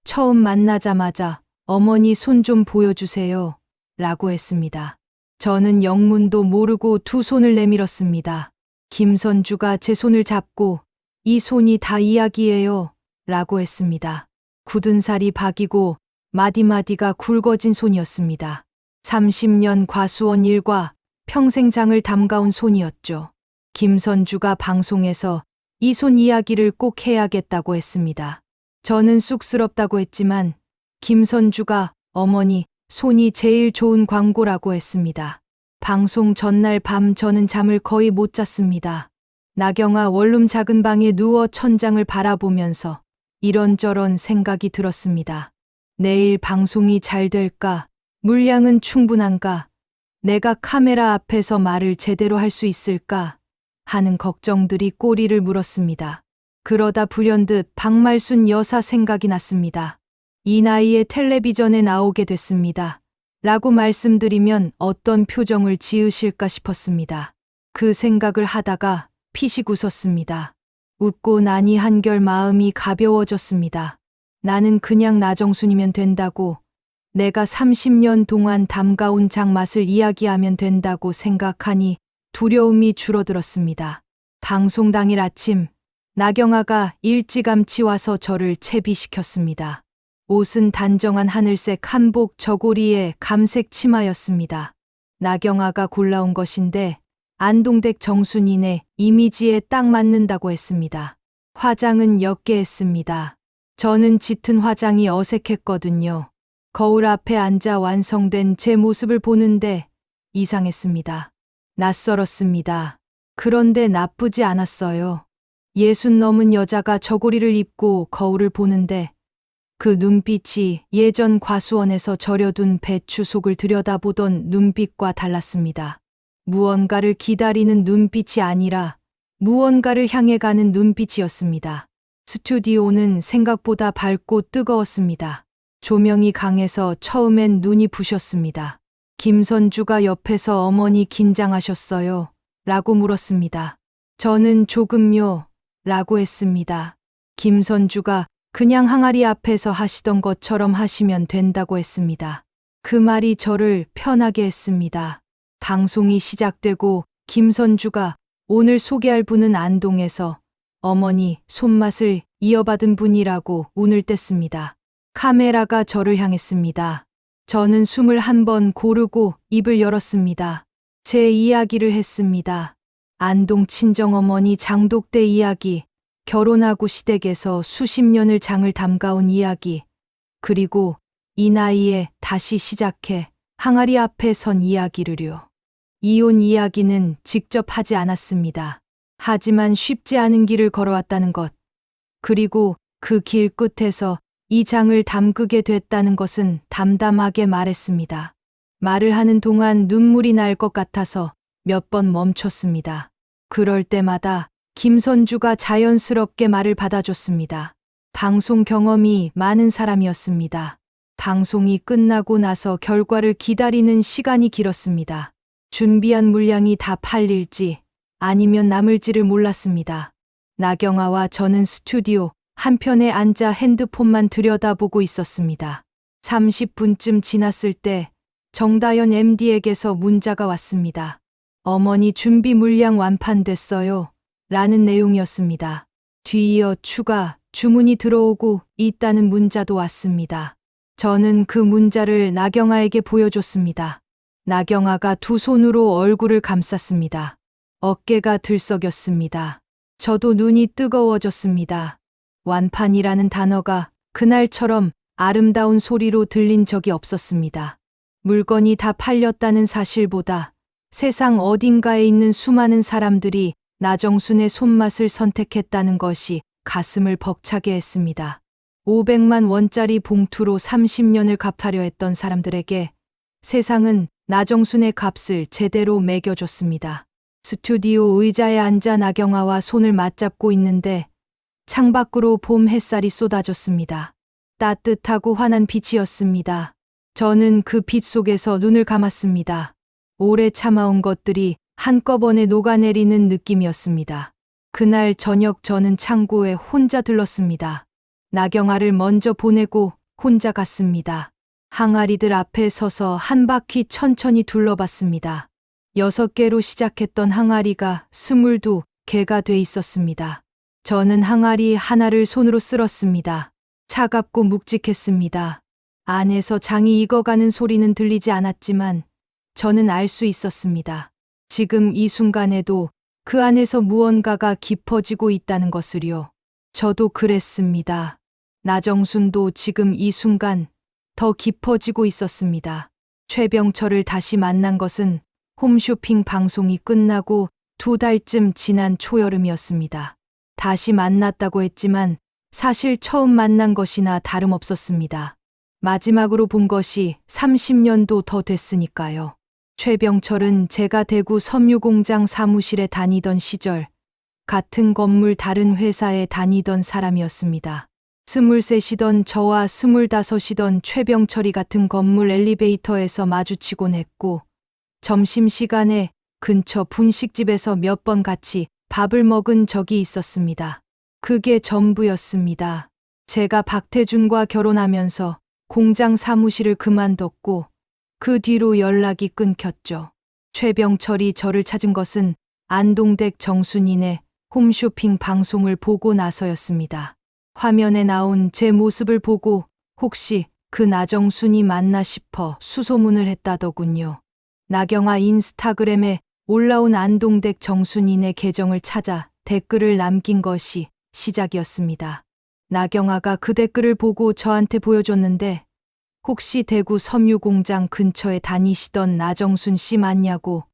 처음 만나자마자 어머니 손 좀 보여주세요 라고 했습니다. 저는 영문도 모르고 두 손을 내밀었습니다. 김선주가 제 손을 잡고 이 손이 다 이야기예요 라고 했습니다. 굳은 살이 박이고 마디마디가 굵어진 손이었습니다. 30년 과수원 일과 평생 장을 담가온 손이었죠. 김선주가 방송에서 이 손 이야기를 꼭 해야겠다고 했습니다. 저는 쑥스럽다고 했지만 김선주가 어머니 손이 제일 좋은 광고라고 했습니다. 방송 전날 밤 저는 잠을 거의 못 잤습니다. 나경아 원룸 작은 방에 누워 천장을 바라보면서 이런저런 생각이 들었습니다. 내일 방송이 잘 될까? 물량은 충분한가? 내가 카메라 앞에서 말을 제대로 할 수 있을까? 하는 걱정들이 꼬리를 물었습니다. 그러다 불현듯 박말순 여사 생각이 났습니다. 이 나이에 텔레비전에 나오게 됐습니다. 라고 말씀드리면 어떤 표정을 지으실까 싶었습니다. 그 생각을 하다가 피식 웃었습니다. 웃고 나니 한결 마음이 가벼워졌습니다. 나는 그냥 나정순이면 된다고, 내가 30년 동안 담가온 장 맛을 이야기하면 된다고 생각하니 두려움이 줄어들었습니다. 방송 당일 아침, 나경아가 일찌감치 와서 저를 채비시켰습니다. 옷은 단정한 하늘색 한복 저고리에 감색 치마였습니다. 나경아가 골라온 것인데 안동댁 정순이네 이미지에 딱 맞는다고 했습니다. 화장은 역계했습니다. 저는 짙은 화장이 어색했거든요. 거울 앞에 앉아 완성된 제 모습을 보는데 이상했습니다. 낯설었습니다. 그런데 나쁘지 않았어요. 60 넘은 여자가 저고리를 입고 거울을 보는데 그 눈빛이 예전 과수원에서 절여둔 배추 속을 들여다보던 눈빛과 달랐습니다. 무언가를 기다리는 눈빛이 아니라 무언가를 향해 가는 눈빛이었습니다. 스튜디오는 생각보다 밝고 뜨거웠습니다. 조명이 강해서 처음엔 눈이 부셨습니다. 김선주가 옆에서 어머니 긴장하셨어요? 라고 물었습니다. 저는 조금요. 라고 했습니다. 김선주가 그냥 항아리 앞에서 하시던 것처럼 하시면 된다고 했습니다. 그 말이 저를 편하게 했습니다. 방송이 시작되고 김선주가 오늘 소개할 분은 안동에서 어머니 손맛을 이어받은 분이라고 운을 뗐습니다. 카메라가 저를 향했습니다. 저는 숨을 한 번 고르고 입을 열었습니다. 제 이야기를 했습니다. 안동 친정어머니 장독대 이야기, 결혼하고 시댁에서 수십 년을 장을 담가온 이야기, 그리고 이 나이에 다시 시작해 항아리 앞에 선 이야기를요. 이혼 이야기는 직접 하지 않았습니다. 하지만 쉽지 않은 길을 걸어왔다는 것, 그리고 그 길 끝에서 이 장을 담그게 됐다는 것은 담담하게 말했습니다. 말을 하는 동안 눈물이 날 것 같아서 몇 번 멈췄습니다. 그럴 때마다 김선주가 자연스럽게 말을 받아줬습니다. 방송 경험이 많은 사람이었습니다. 방송이 끝나고 나서 결과를 기다리는 시간이 길었습니다. 준비한 물량이 다 팔릴지 아니면 남을지를 몰랐습니다. 나경아와 저는 스튜디오 한편에 앉아 핸드폰만 들여다보고 있었습니다. 30분쯤 지났을 때 정다연 MD에게서 문자가 왔습니다. 어머니 준비 물량 완판됐어요. 라는 내용이었습니다. 뒤이어 추가 주문이 들어오고 있다는 문자도 왔습니다. 저는 그 문자를 나경아에게 보여줬습니다. 나경아가 두 손으로 얼굴을 감쌌습니다. 어깨가 들썩였습니다. 저도 눈이 뜨거워졌습니다. 완판이라는 단어가 그날처럼 아름다운 소리로 들린 적이 없었습니다. 물건이 다 팔렸다는 사실보다 세상 어딘가에 있는 수많은 사람들이 나정순의 손맛을 선택했다는 것이 가슴을 벅차게 했습니다. 500만 원짜리 봉투로 30년을 갚하려 했던 사람들에게 세상은 나정순의 값을 제대로 매겨줬습니다. 스튜디오 의자에 앉아 나경아와 손을 맞잡고 있는데 창밖으로 봄 햇살이 쏟아졌습니다. 따뜻하고 환한 빛이었습니다. 저는 그 빛 속에서 눈을 감았습니다. 오래 참아온 것들이 한꺼번에 녹아내리는 느낌이었습니다. 그날 저녁 저는 창고에 혼자 들렀습니다. 나경아를 먼저 보내고 혼자 갔습니다. 항아리들 앞에 서서 한 바퀴 천천히 둘러봤습니다. 6개로 시작했던 항아리가 22개가 돼 있었습니다. 저는 항아리 하나를 손으로 쓸었습니다. 차갑고 묵직했습니다. 안에서 장이 익어가는 소리는 들리지 않았지만 저는 알 수 있었습니다. 지금 이 순간에도 그 안에서 무언가가 깊어지고 있다는 것을요. 저도 그랬습니다. 나정순도 지금 이 순간 더 깊어지고 있었습니다. 최병철을 다시 만난 것은 홈쇼핑 방송이 끝나고 2달쯤 지난 초여름이었습니다. 다시 만났다고 했지만 사실 처음 만난 것이나 다름없었습니다. 마지막으로 본 것이 30년도 더 됐으니까요. 최병철은 제가 대구 섬유공장 사무실에 다니던 시절 같은 건물 다른 회사에 다니던 사람이었습니다. 23이던 저와 25이던 최병철이 같은 건물 엘리베이터에서 마주치곤 했고 점심시간에 근처 분식집에서 몇 번 같이 밥을 먹은 적이 있었습니다. 그게 전부였습니다. 제가 박태준과 결혼하면서 공장 사무실을 그만뒀고 그 뒤로 연락이 끊겼죠. 최병철이 저를 찾은 것은 안동댁 정순인의 홈쇼핑 방송을 보고 나서였습니다. 화면에 나온 제 모습을 보고 혹시 그 나정순이 맞나 싶어 수소문을 했다더군요. 나경아 인스타그램에 올라온 안동댁 정순인의 계정을 찾아 댓글을 남긴 것이 시작이었습니다. 나경아가 그 댓글을 보고 저한테 보여줬는데 혹시 대구 섬유공장 근처에 다니시던 나정순 씨 맞냐고,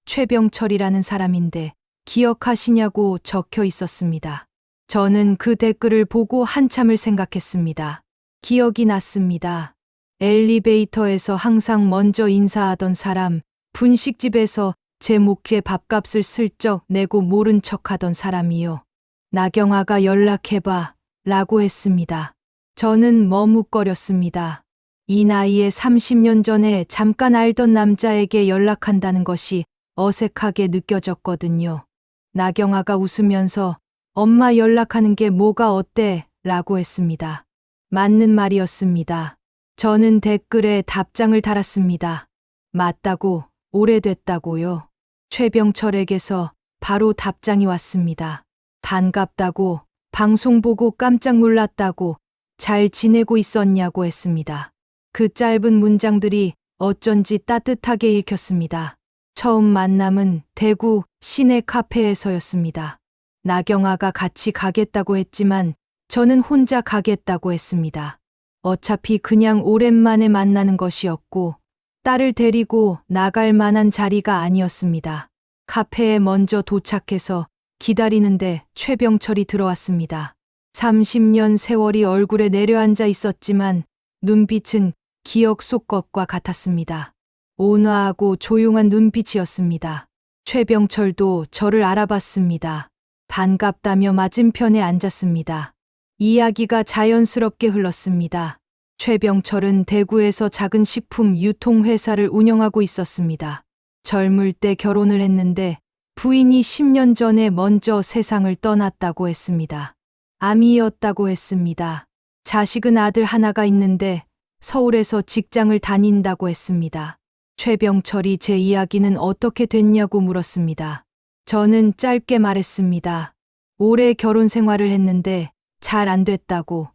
최병철이라는 사람인데 기억하시냐고 적혀 있었습니다. 저는 그 댓글을 보고 한참을 생각했습니다. 기억이 났습니다. 엘리베이터에서 항상 먼저 인사하던 사람, 분식집에서 제 목에 밥값을 슬쩍 내고 모른 척하던 사람이요. 나경아가 연락해봐 라고 했습니다. 저는 머뭇거렸습니다. 이 나이에 30년 전에 잠깐 알던 남자에게 연락한다는 것이 어색하게 느껴졌거든요. 나경아가 웃으면서 엄마 연락하는 게 뭐가 어때? 라고 했습니다. 맞는 말이었습니다. 저는 댓글에 답장을 달았습니다. 맞다고, 오래됐다고요. 최병철에게서 바로 답장이 왔습니다. 반갑다고, 방송 보고 깜짝 놀랐다고, 잘 지내고 있었냐고 했습니다. 그 짧은 문장들이 어쩐지 따뜻하게 읽혔습니다. 처음 만남은 대구 시내 카페에서였습니다. 나경아가 같이 가겠다고 했지만 저는 혼자 가겠다고 했습니다. 어차피 그냥 오랜만에 만나는 것이었고 딸을 데리고 나갈 만한 자리가 아니었습니다. 카페에 먼저 도착해서 기다리는데 최병철이 들어왔습니다. 30년 세월이 얼굴에 내려앉아 있었지만 눈빛은 기억 속 것과 같았습니다. 온화하고 조용한 눈빛이었습니다. 최병철도 저를 알아봤습니다. 반갑다며 맞은편에 앉았습니다. 이야기가 자연스럽게 흘렀습니다. 최병철은 대구에서 작은 식품 유통회사를 운영하고 있었습니다. 젊을 때 결혼을 했는데 부인이 10년 전에 먼저 세상을 떠났다고 했습니다. 암이었다고 했습니다. 자식은 아들 하나가 있는데 서울에서 직장을 다닌다고 했습니다. 최병철이 제 이야기는 어떻게 됐냐고 물었습니다. 저는 짧게 말했습니다. 오래 결혼 생활을 했는데 잘 안 됐다고.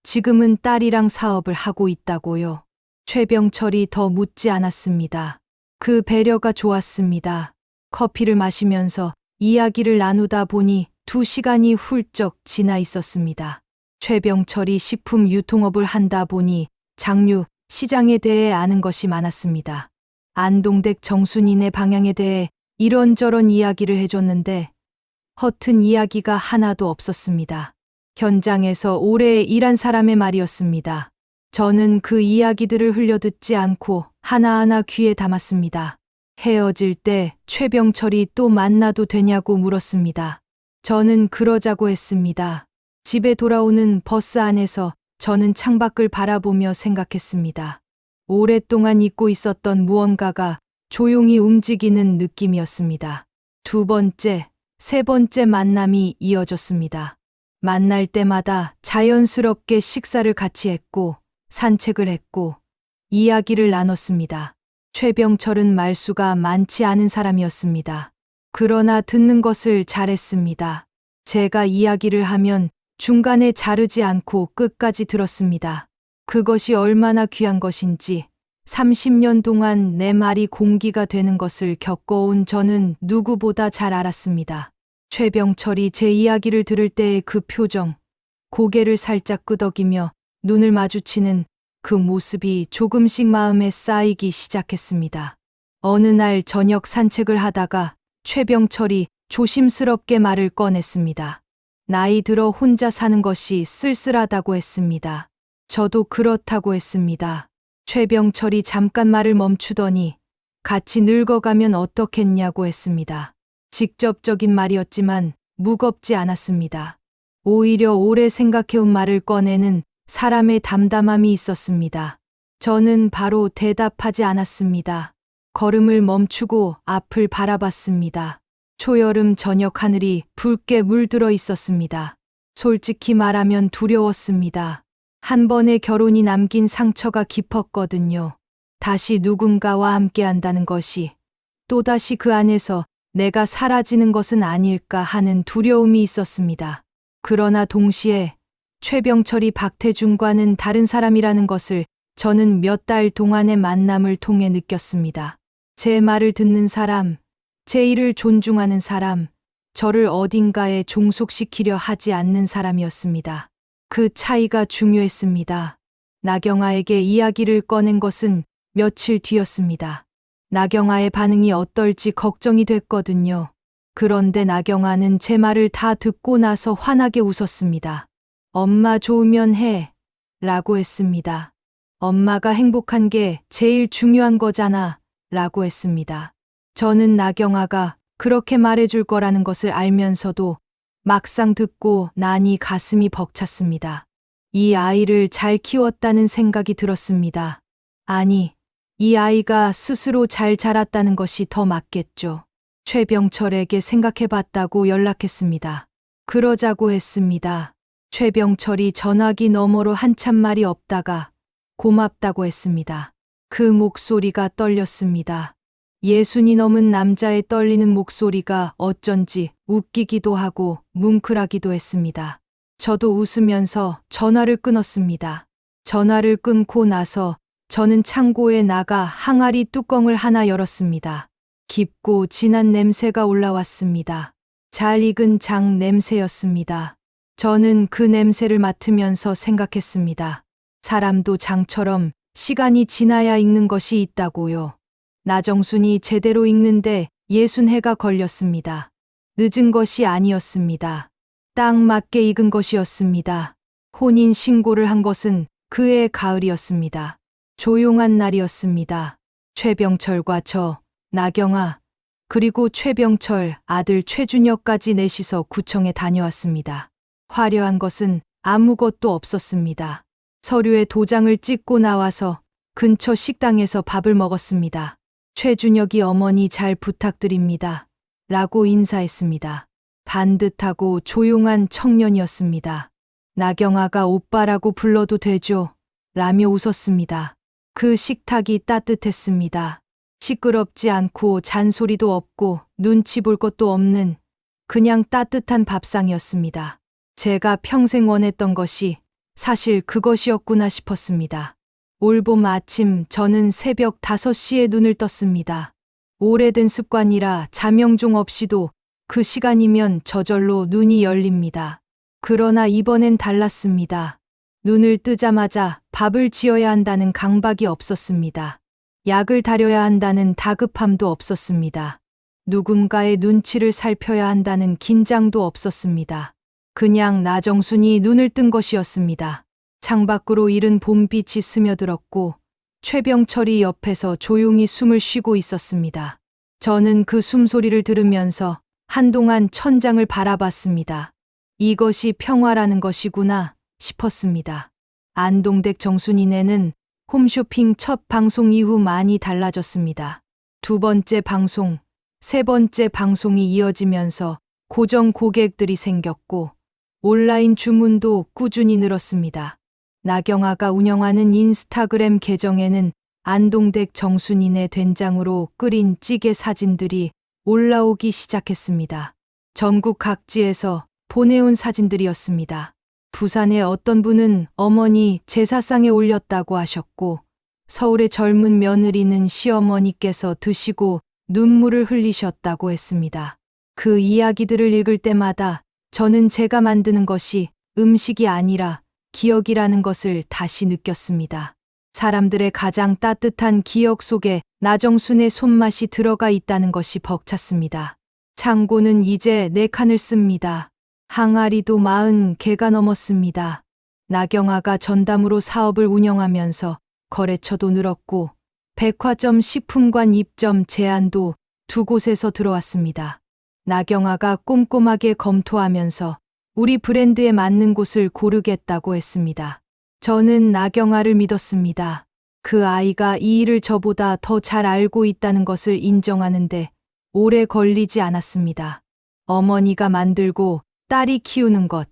지금은 딸이랑 사업을 하고 있다고요. 최병철이 더 묻지 않았습니다. 그 배려가 좋았습니다. 커피를 마시면서 이야기를 나누다 보니 2시간이 훌쩍 지나 있었습니다. 최병철이 식품 유통업을 한다 보니 장류, 시장에 대해 아는 것이 많았습니다. 안동댁 정순인의 방향에 대해 이런저런 이야기를 해줬는데 허튼 이야기가 하나도 없었습니다. 현장에서 오래 일한 사람의 말이었습니다. 저는 그 이야기들을 흘려듣지 않고 하나하나 귀에 담았습니다. 헤어질 때 최병철이 또 만나도 되냐고 물었습니다. 저는 그러자고 했습니다. 집에 돌아오는 버스 안에서 저는 창밖을 바라보며 생각했습니다. 오랫동안 잊고 있었던 무언가가 조용히 움직이는 느낌이었습니다. 2번째, 3번째 만남이 이어졌습니다. 만날 때마다 자연스럽게 식사를 같이 했고 산책을 했고 이야기를 나눴습니다. 최병철은 말수가 많지 않은 사람이었습니다. 그러나 듣는 것을 잘했습니다. 제가 이야기를 하면 중간에 자르지 않고 끝까지 들었습니다. 그것이 얼마나 귀한 것인지 30년 동안 내 말이 공기가 되는 것을 겪어온 저는 누구보다 잘 알았습니다. 최병철이 제 이야기를 들을 때의 그 표정, 고개를 살짝 끄덕이며 눈을 마주치는 그 모습이 조금씩 마음에 쌓이기 시작했습니다. 어느 날 저녁 산책을 하다가 최병철이 조심스럽게 말을 꺼냈습니다. 나이 들어 혼자 사는 것이 쓸쓸하다고 했습니다. 저도 그렇다고 했습니다. 최병철이 잠깐 말을 멈추더니 같이 늙어가면 어떻겠냐고 했습니다. 직접적인 말이었지만 무겁지 않았습니다. 오히려 오래 생각해온 말을 꺼내는 사람의 담담함이 있었습니다. 저는 바로 대답하지 않았습니다. 걸음을 멈추고 앞을 바라봤습니다. 초여름 저녁 하늘이 붉게 물들어 있었습니다. 솔직히 말하면 두려웠습니다. 한 번의 결혼이 남긴 상처가 깊었거든요. 다시 누군가와 함께 한다는 것이 또다시 그 안에서 내가 사라지는 것은 아닐까 하는 두려움이 있었습니다. 그러나 동시에 최병철이 박태준과는 다른 사람이라는 것을 저는 몇 달 동안의 만남을 통해 느꼈습니다. 제 말을 듣는 사람, 제 일을 존중하는 사람, 저를 어딘가에 종속시키려 하지 않는 사람이었습니다. 그 차이가 중요했습니다. 나경아에게 이야기를 꺼낸 것은 며칠 뒤였습니다. 나경아의 반응이 어떨지 걱정이 됐거든요. 그런데 나경아는 제 말을 다 듣고 나서 환하게 웃었습니다. 엄마 좋으면 해. 라고 했습니다. 엄마가 행복한 게 제일 중요한 거잖아. 라고 했습니다. 저는 나경아가 그렇게 말해줄 거라는 것을 알면서도 막상 듣고 나니 가슴이 벅찼습니다. 이 아이를 잘 키웠다는 생각이 들었습니다. 아니, 이 아이가 스스로 잘 자랐다는 것이 더 맞겠죠. 최병철에게 생각해봤다고 연락했습니다. 그러자고 했습니다. 최병철이 전화기 너머로 한참 말이 없다가 고맙다고 했습니다. 그 목소리가 떨렸습니다. 60이 넘은 남자의 떨리는 목소리가 어쩐지 웃기기도 하고 뭉클하기도 했습니다. 저도 웃으면서 전화를 끊었습니다. 전화를 끊고 나서 저는 창고에 나가 항아리 뚜껑을 하나 열었습니다. 깊고 진한 냄새가 올라왔습니다. 잘 익은 장 냄새였습니다. 저는 그 냄새를 맡으면서 생각했습니다. 사람도 장처럼 시간이 지나야 익는 것이 있다고요. 나정순이 제대로 익는데 60해가 걸렸습니다. 늦은 것이 아니었습니다. 딱 맞게 익은 것이었습니다. 혼인 신고를 한 것은 그해 가을이었습니다. 조용한 날이었습니다. 최병철과 저, 나경아, 그리고 최병철 아들 최준혁까지 넷이서 구청에 다녀왔습니다. 화려한 것은 아무것도 없었습니다. 서류에 도장을 찍고 나와서 근처 식당에서 밥을 먹었습니다. 최준혁이 어머니 잘 부탁드립니다. 라고 인사했습니다. 반듯하고 조용한 청년이었습니다. 나경아가 오빠라고 불러도 되죠? 라며 웃었습니다. 그 식탁이 따뜻했습니다. 시끄럽지 않고 잔소리도 없고 눈치 볼 것도 없는 그냥 따뜻한 밥상이었습니다. 제가 평생 원했던 것이 사실 그것이었구나 싶었습니다. 올봄 아침 저는 새벽 5시에 눈을 떴습니다. 오래된 습관이라 자명종 없이도 그 시간이면 저절로 눈이 열립니다. 그러나 이번엔 달랐습니다. 눈을 뜨자마자 밥을 지어야 한다는 강박이 없었습니다. 약을 다려야 한다는 다급함도 없었습니다. 누군가의 눈치를 살펴야 한다는 긴장도 없었습니다. 그냥 나정순이 눈을 뜬 것이었습니다. 창밖으로 이른 봄빛이 스며들었고 최병철이 옆에서 조용히 숨을 쉬고 있었습니다. 저는 그 숨소리를 들으면서 한동안 천장을 바라봤습니다. 이것이 평화라는 것이구나 싶었습니다. 안동댁 정순이네는 홈쇼핑 첫 방송 이후 많이 달라졌습니다. 두 번째 방송, 세 번째 방송이 이어지면서 고정 고객들이 생겼고 온라인 주문도 꾸준히 늘었습니다. 나경아가 운영하는 인스타그램 계정에는 안동댁 정순이네 된장으로 끓인 찌개 사진들이 올라오기 시작했습니다. 전국 각지에서 보내온 사진들이었습니다. 부산의 어떤 분은 어머니 제사상에 올렸다고 하셨고 서울의 젊은 며느리는 시어머니께서 드시고 눈물을 흘리셨다고 했습니다. 그 이야기들을 읽을 때마다 저는 제가 만드는 것이 음식이 아니라 기억이라는 것을 다시 느꼈습니다. 사람들의 가장 따뜻한 기억 속에 나정순의 손맛이 들어가 있다는 것이 벅찼습니다. 창고는 이제 4칸을 씁니다. 항아리도 40개가 넘었습니다. 나경아가 전담으로 사업을 운영하면서 거래처도 늘었고 백화점 식품관 입점 제안도 2곳에서 들어왔습니다. 나경아가 꼼꼼하게 검토하면서 우리 브랜드에 맞는 곳을 고르겠다고 했습니다. 저는 나경아를 믿었습니다. 그 아이가 이 일을 저보다 더 잘 알고 있다는 것을 인정하는데 오래 걸리지 않았습니다. 어머니가 만들고 딸이 키우는 것.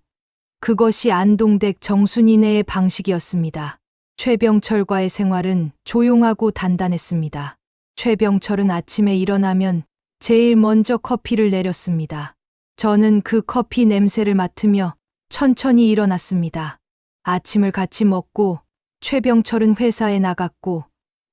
그것이 안동댁 정순이네의 방식이었습니다. 최병철과의 생활은 조용하고 단단했습니다. 최병철은 아침에 일어나면 제일 먼저 커피를 내렸습니다. 저는 그 커피 냄새를 맡으며 천천히 일어났습니다. 아침을 같이 먹고 최병철은 회사에 나갔고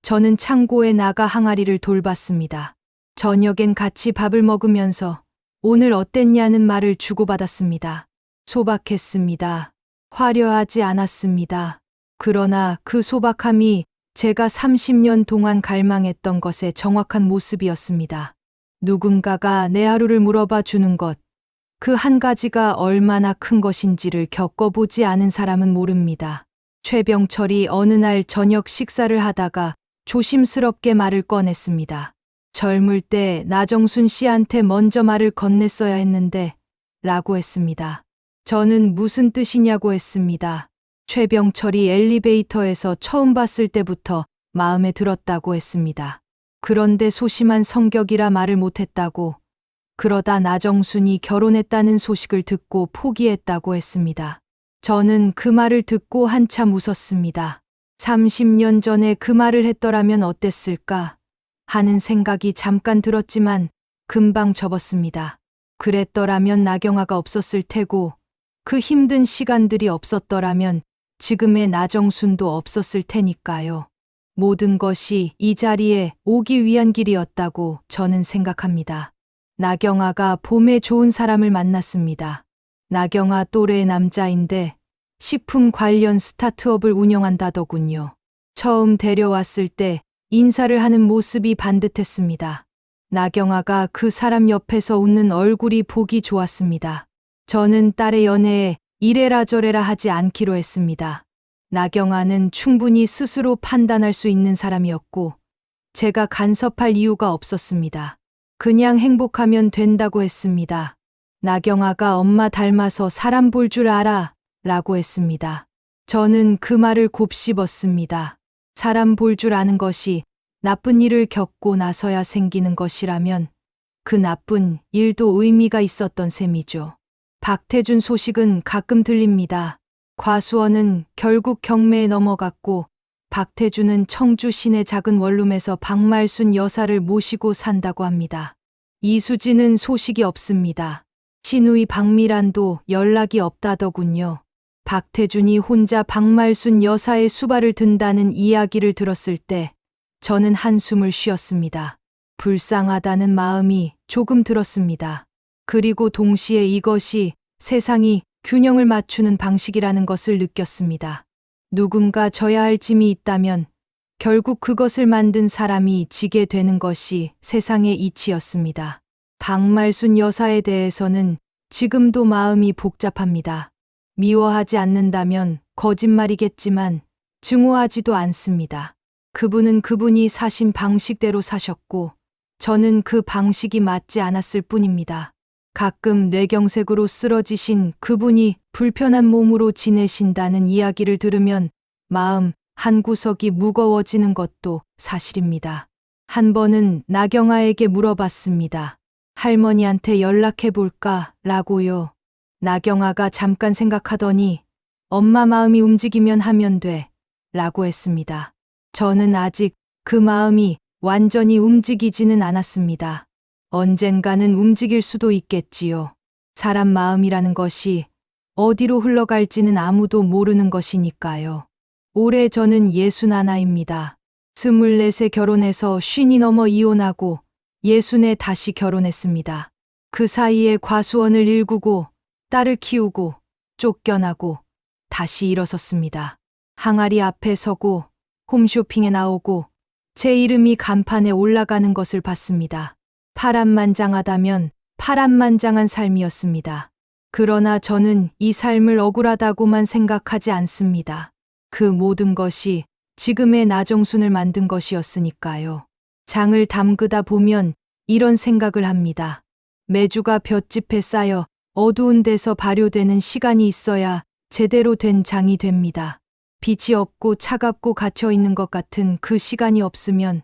저는 창고에 나가 항아리를 돌봤습니다. 저녁엔 같이 밥을 먹으면서 오늘 어땠냐는 말을 주고받았습니다. 소박했습니다. 화려하지 않았습니다. 그러나 그 소박함이 제가 30년 동안 갈망했던 것의 정확한 모습이었습니다. 누군가가 내 하루를 물어봐 주는 것, 그 한 가지가 얼마나 큰 것인지를 겪어보지 않은 사람은 모릅니다. 최병철이 어느 날 저녁 식사를 하다가 조심스럽게 말을 꺼냈습니다. 젊을 때 나정순 씨한테 먼저 말을 건넸어야 했는데 라고 했습니다. 저는 무슨 뜻이냐고 했습니다. 최병철이 엘리베이터에서 처음 봤을 때부터 마음에 들었다고 했습니다. 그런데 소심한 성격이라 말을 못했다고, 그러다 나정순이 결혼했다는 소식을 듣고 포기했다고 했습니다. 저는 그 말을 듣고 한참 웃었습니다. 30년 전에 그 말을 했더라면 어땠을까 하는 생각이 잠깐 들었지만 금방 접었습니다. 그랬더라면 나경아가 없었을 테고 그 힘든 시간들이 없었더라면 지금의 나정순도 없었을 테니까요. 모든 것이 이 자리에 오기 위한 길이었다고 저는 생각합니다. 나경아가 봄에 좋은 사람을 만났습니다. 나경아 또래의 남자인데 식품 관련 스타트업을 운영한다더군요. 처음 데려왔을 때 인사를 하는 모습이 반듯했습니다. 나경아가 그 사람 옆에서 웃는 얼굴이 보기 좋았습니다. 저는 딸의 연애에 이래라 저래라 하지 않기로 했습니다. 나경아는 충분히 스스로 판단할 수 있는 사람이었고 제가 간섭할 이유가 없었습니다. 그냥 행복하면 된다고 했습니다. 나경아가 엄마 닮아서 사람 볼 줄 알아 라고 했습니다. 저는 그 말을 곱씹었습니다. 사람 볼 줄 아는 것이 나쁜 일을 겪고 나서야 생기는 것이라면 그 나쁜 일도 의미가 있었던 셈이죠. 박태준 소식은 가끔 들립니다. 과수원은 결국 경매에 넘어갔고 박태준은 청주 시내 작은 원룸에서 박말순 여사를 모시고 산다고 합니다. 이수진은 소식이 없습니다. 친누이 박미란도 연락이 없다더군요. 박태준이 혼자 박말순 여사의 수발을 든다는 이야기를 들었을 때 저는 한숨을 쉬었습니다. 불쌍하다는 마음이 조금 들었습니다. 그리고 동시에 이것이 세상이 균형을 맞추는 방식이라는 것을 느꼈습니다. 누군가 져야 할 짐이 있다면 결국 그것을 만든 사람이 지게 되는 것이 세상의 이치였습니다. 박말순 여사에 대해서는 지금도 마음이 복잡합니다. 미워하지 않는다면 거짓말이겠지만 증오하지도 않습니다. 그분은 그분이 사신 방식대로 사셨고 저는 그 방식이 맞지 않았을 뿐입니다. 가끔 뇌경색으로 쓰러지신 그분이 불편한 몸으로 지내신다는 이야기를 들으면 마음 한구석이 무거워지는 것도 사실입니다. 한 번은 나경아에게 물어봤습니다. 할머니한테 연락해볼까 라고요. 나경아가 잠깐 생각하더니 엄마 마음이 움직이면 하면 돼 라고 했습니다. 저는 아직 그 마음이 완전히 움직이지는 않았습니다. 언젠가는 움직일 수도 있겠지요. 사람 마음이라는 것이 어디로 흘러갈지는 아무도 모르는 것이니까요. 올해 저는 61입니다. 24세 결혼해서 50이 넘어 이혼하고 60에 다시 결혼했습니다. 그 사이에 과수원을 일구고 딸을 키우고 쫓겨나고 다시 일어섰습니다. 항아리 앞에 서고 홈쇼핑에 나오고 제 이름이 간판에 올라가는 것을 봤습니다. 파란만장하다면 파란만장한 삶이었습니다. 그러나 저는 이 삶을 억울하다고만 생각하지 않습니다. 그 모든 것이 지금의 나정순을 만든 것이었으니까요. 장을 담그다 보면 이런 생각을 합니다. 매주가 볏짚에 쌓여 어두운 데서 발효되는 시간이 있어야 제대로 된 장이 됩니다. 빛이 없고 차갑고 갇혀 있는 것 같은 그 시간이 없으면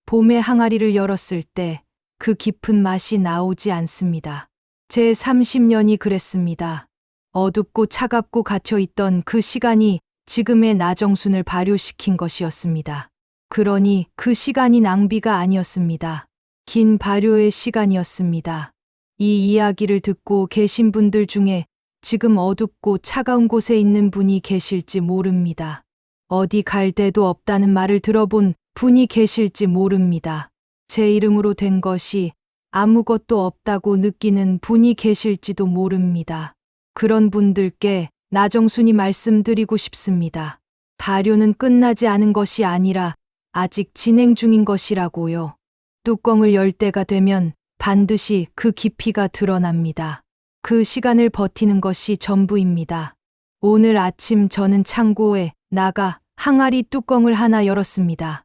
봄에 항아리를 열었을 때 그 깊은 맛이 나오지 않습니다. 제 30년이 그랬습니다. 어둡고 차갑고 갇혀 있던 그 시간이 지금의 나정순을 발효시킨 것이었습니다. 그러니 그 시간이 낭비가 아니었습니다. 긴 발효의 시간이었습니다. 이 이야기를 듣고 계신 분들 중에 지금 어둡고 차가운 곳에 있는 분이 계실지 모릅니다. 어디 갈 데도 없다는 말을 들어본 분이 계실지 모릅니다. 제 이름으로 된 것이 아무것도 없다고 느끼는 분이 계실지도 모릅니다. 그런 분들께 나정순이 말씀드리고 싶습니다. 발효는 끝나지 않은 것이 아니라 아직 진행 중인 것이라고요. 뚜껑을 열 때가 되면 반드시 그 깊이가 드러납니다. 그 시간을 버티는 것이 전부입니다. 오늘 아침 저는 창고에 나가 항아리 뚜껑을 하나 열었습니다.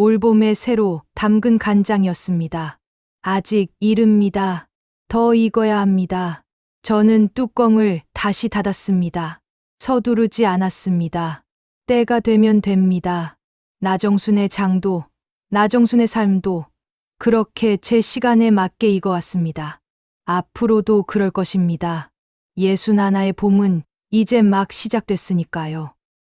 올봄에 새로 담근 간장이었습니다. 아직 이릅니다. 더 익어야 합니다. 저는 뚜껑을 다시 닫았습니다. 서두르지 않았습니다. 때가 되면 됩니다. 나정순의 장도, 나정순의 삶도 그렇게 제 시간에 맞게 익어왔습니다. 앞으로도 그럴 것입니다. 61의 봄은 이제 막 시작됐으니까요.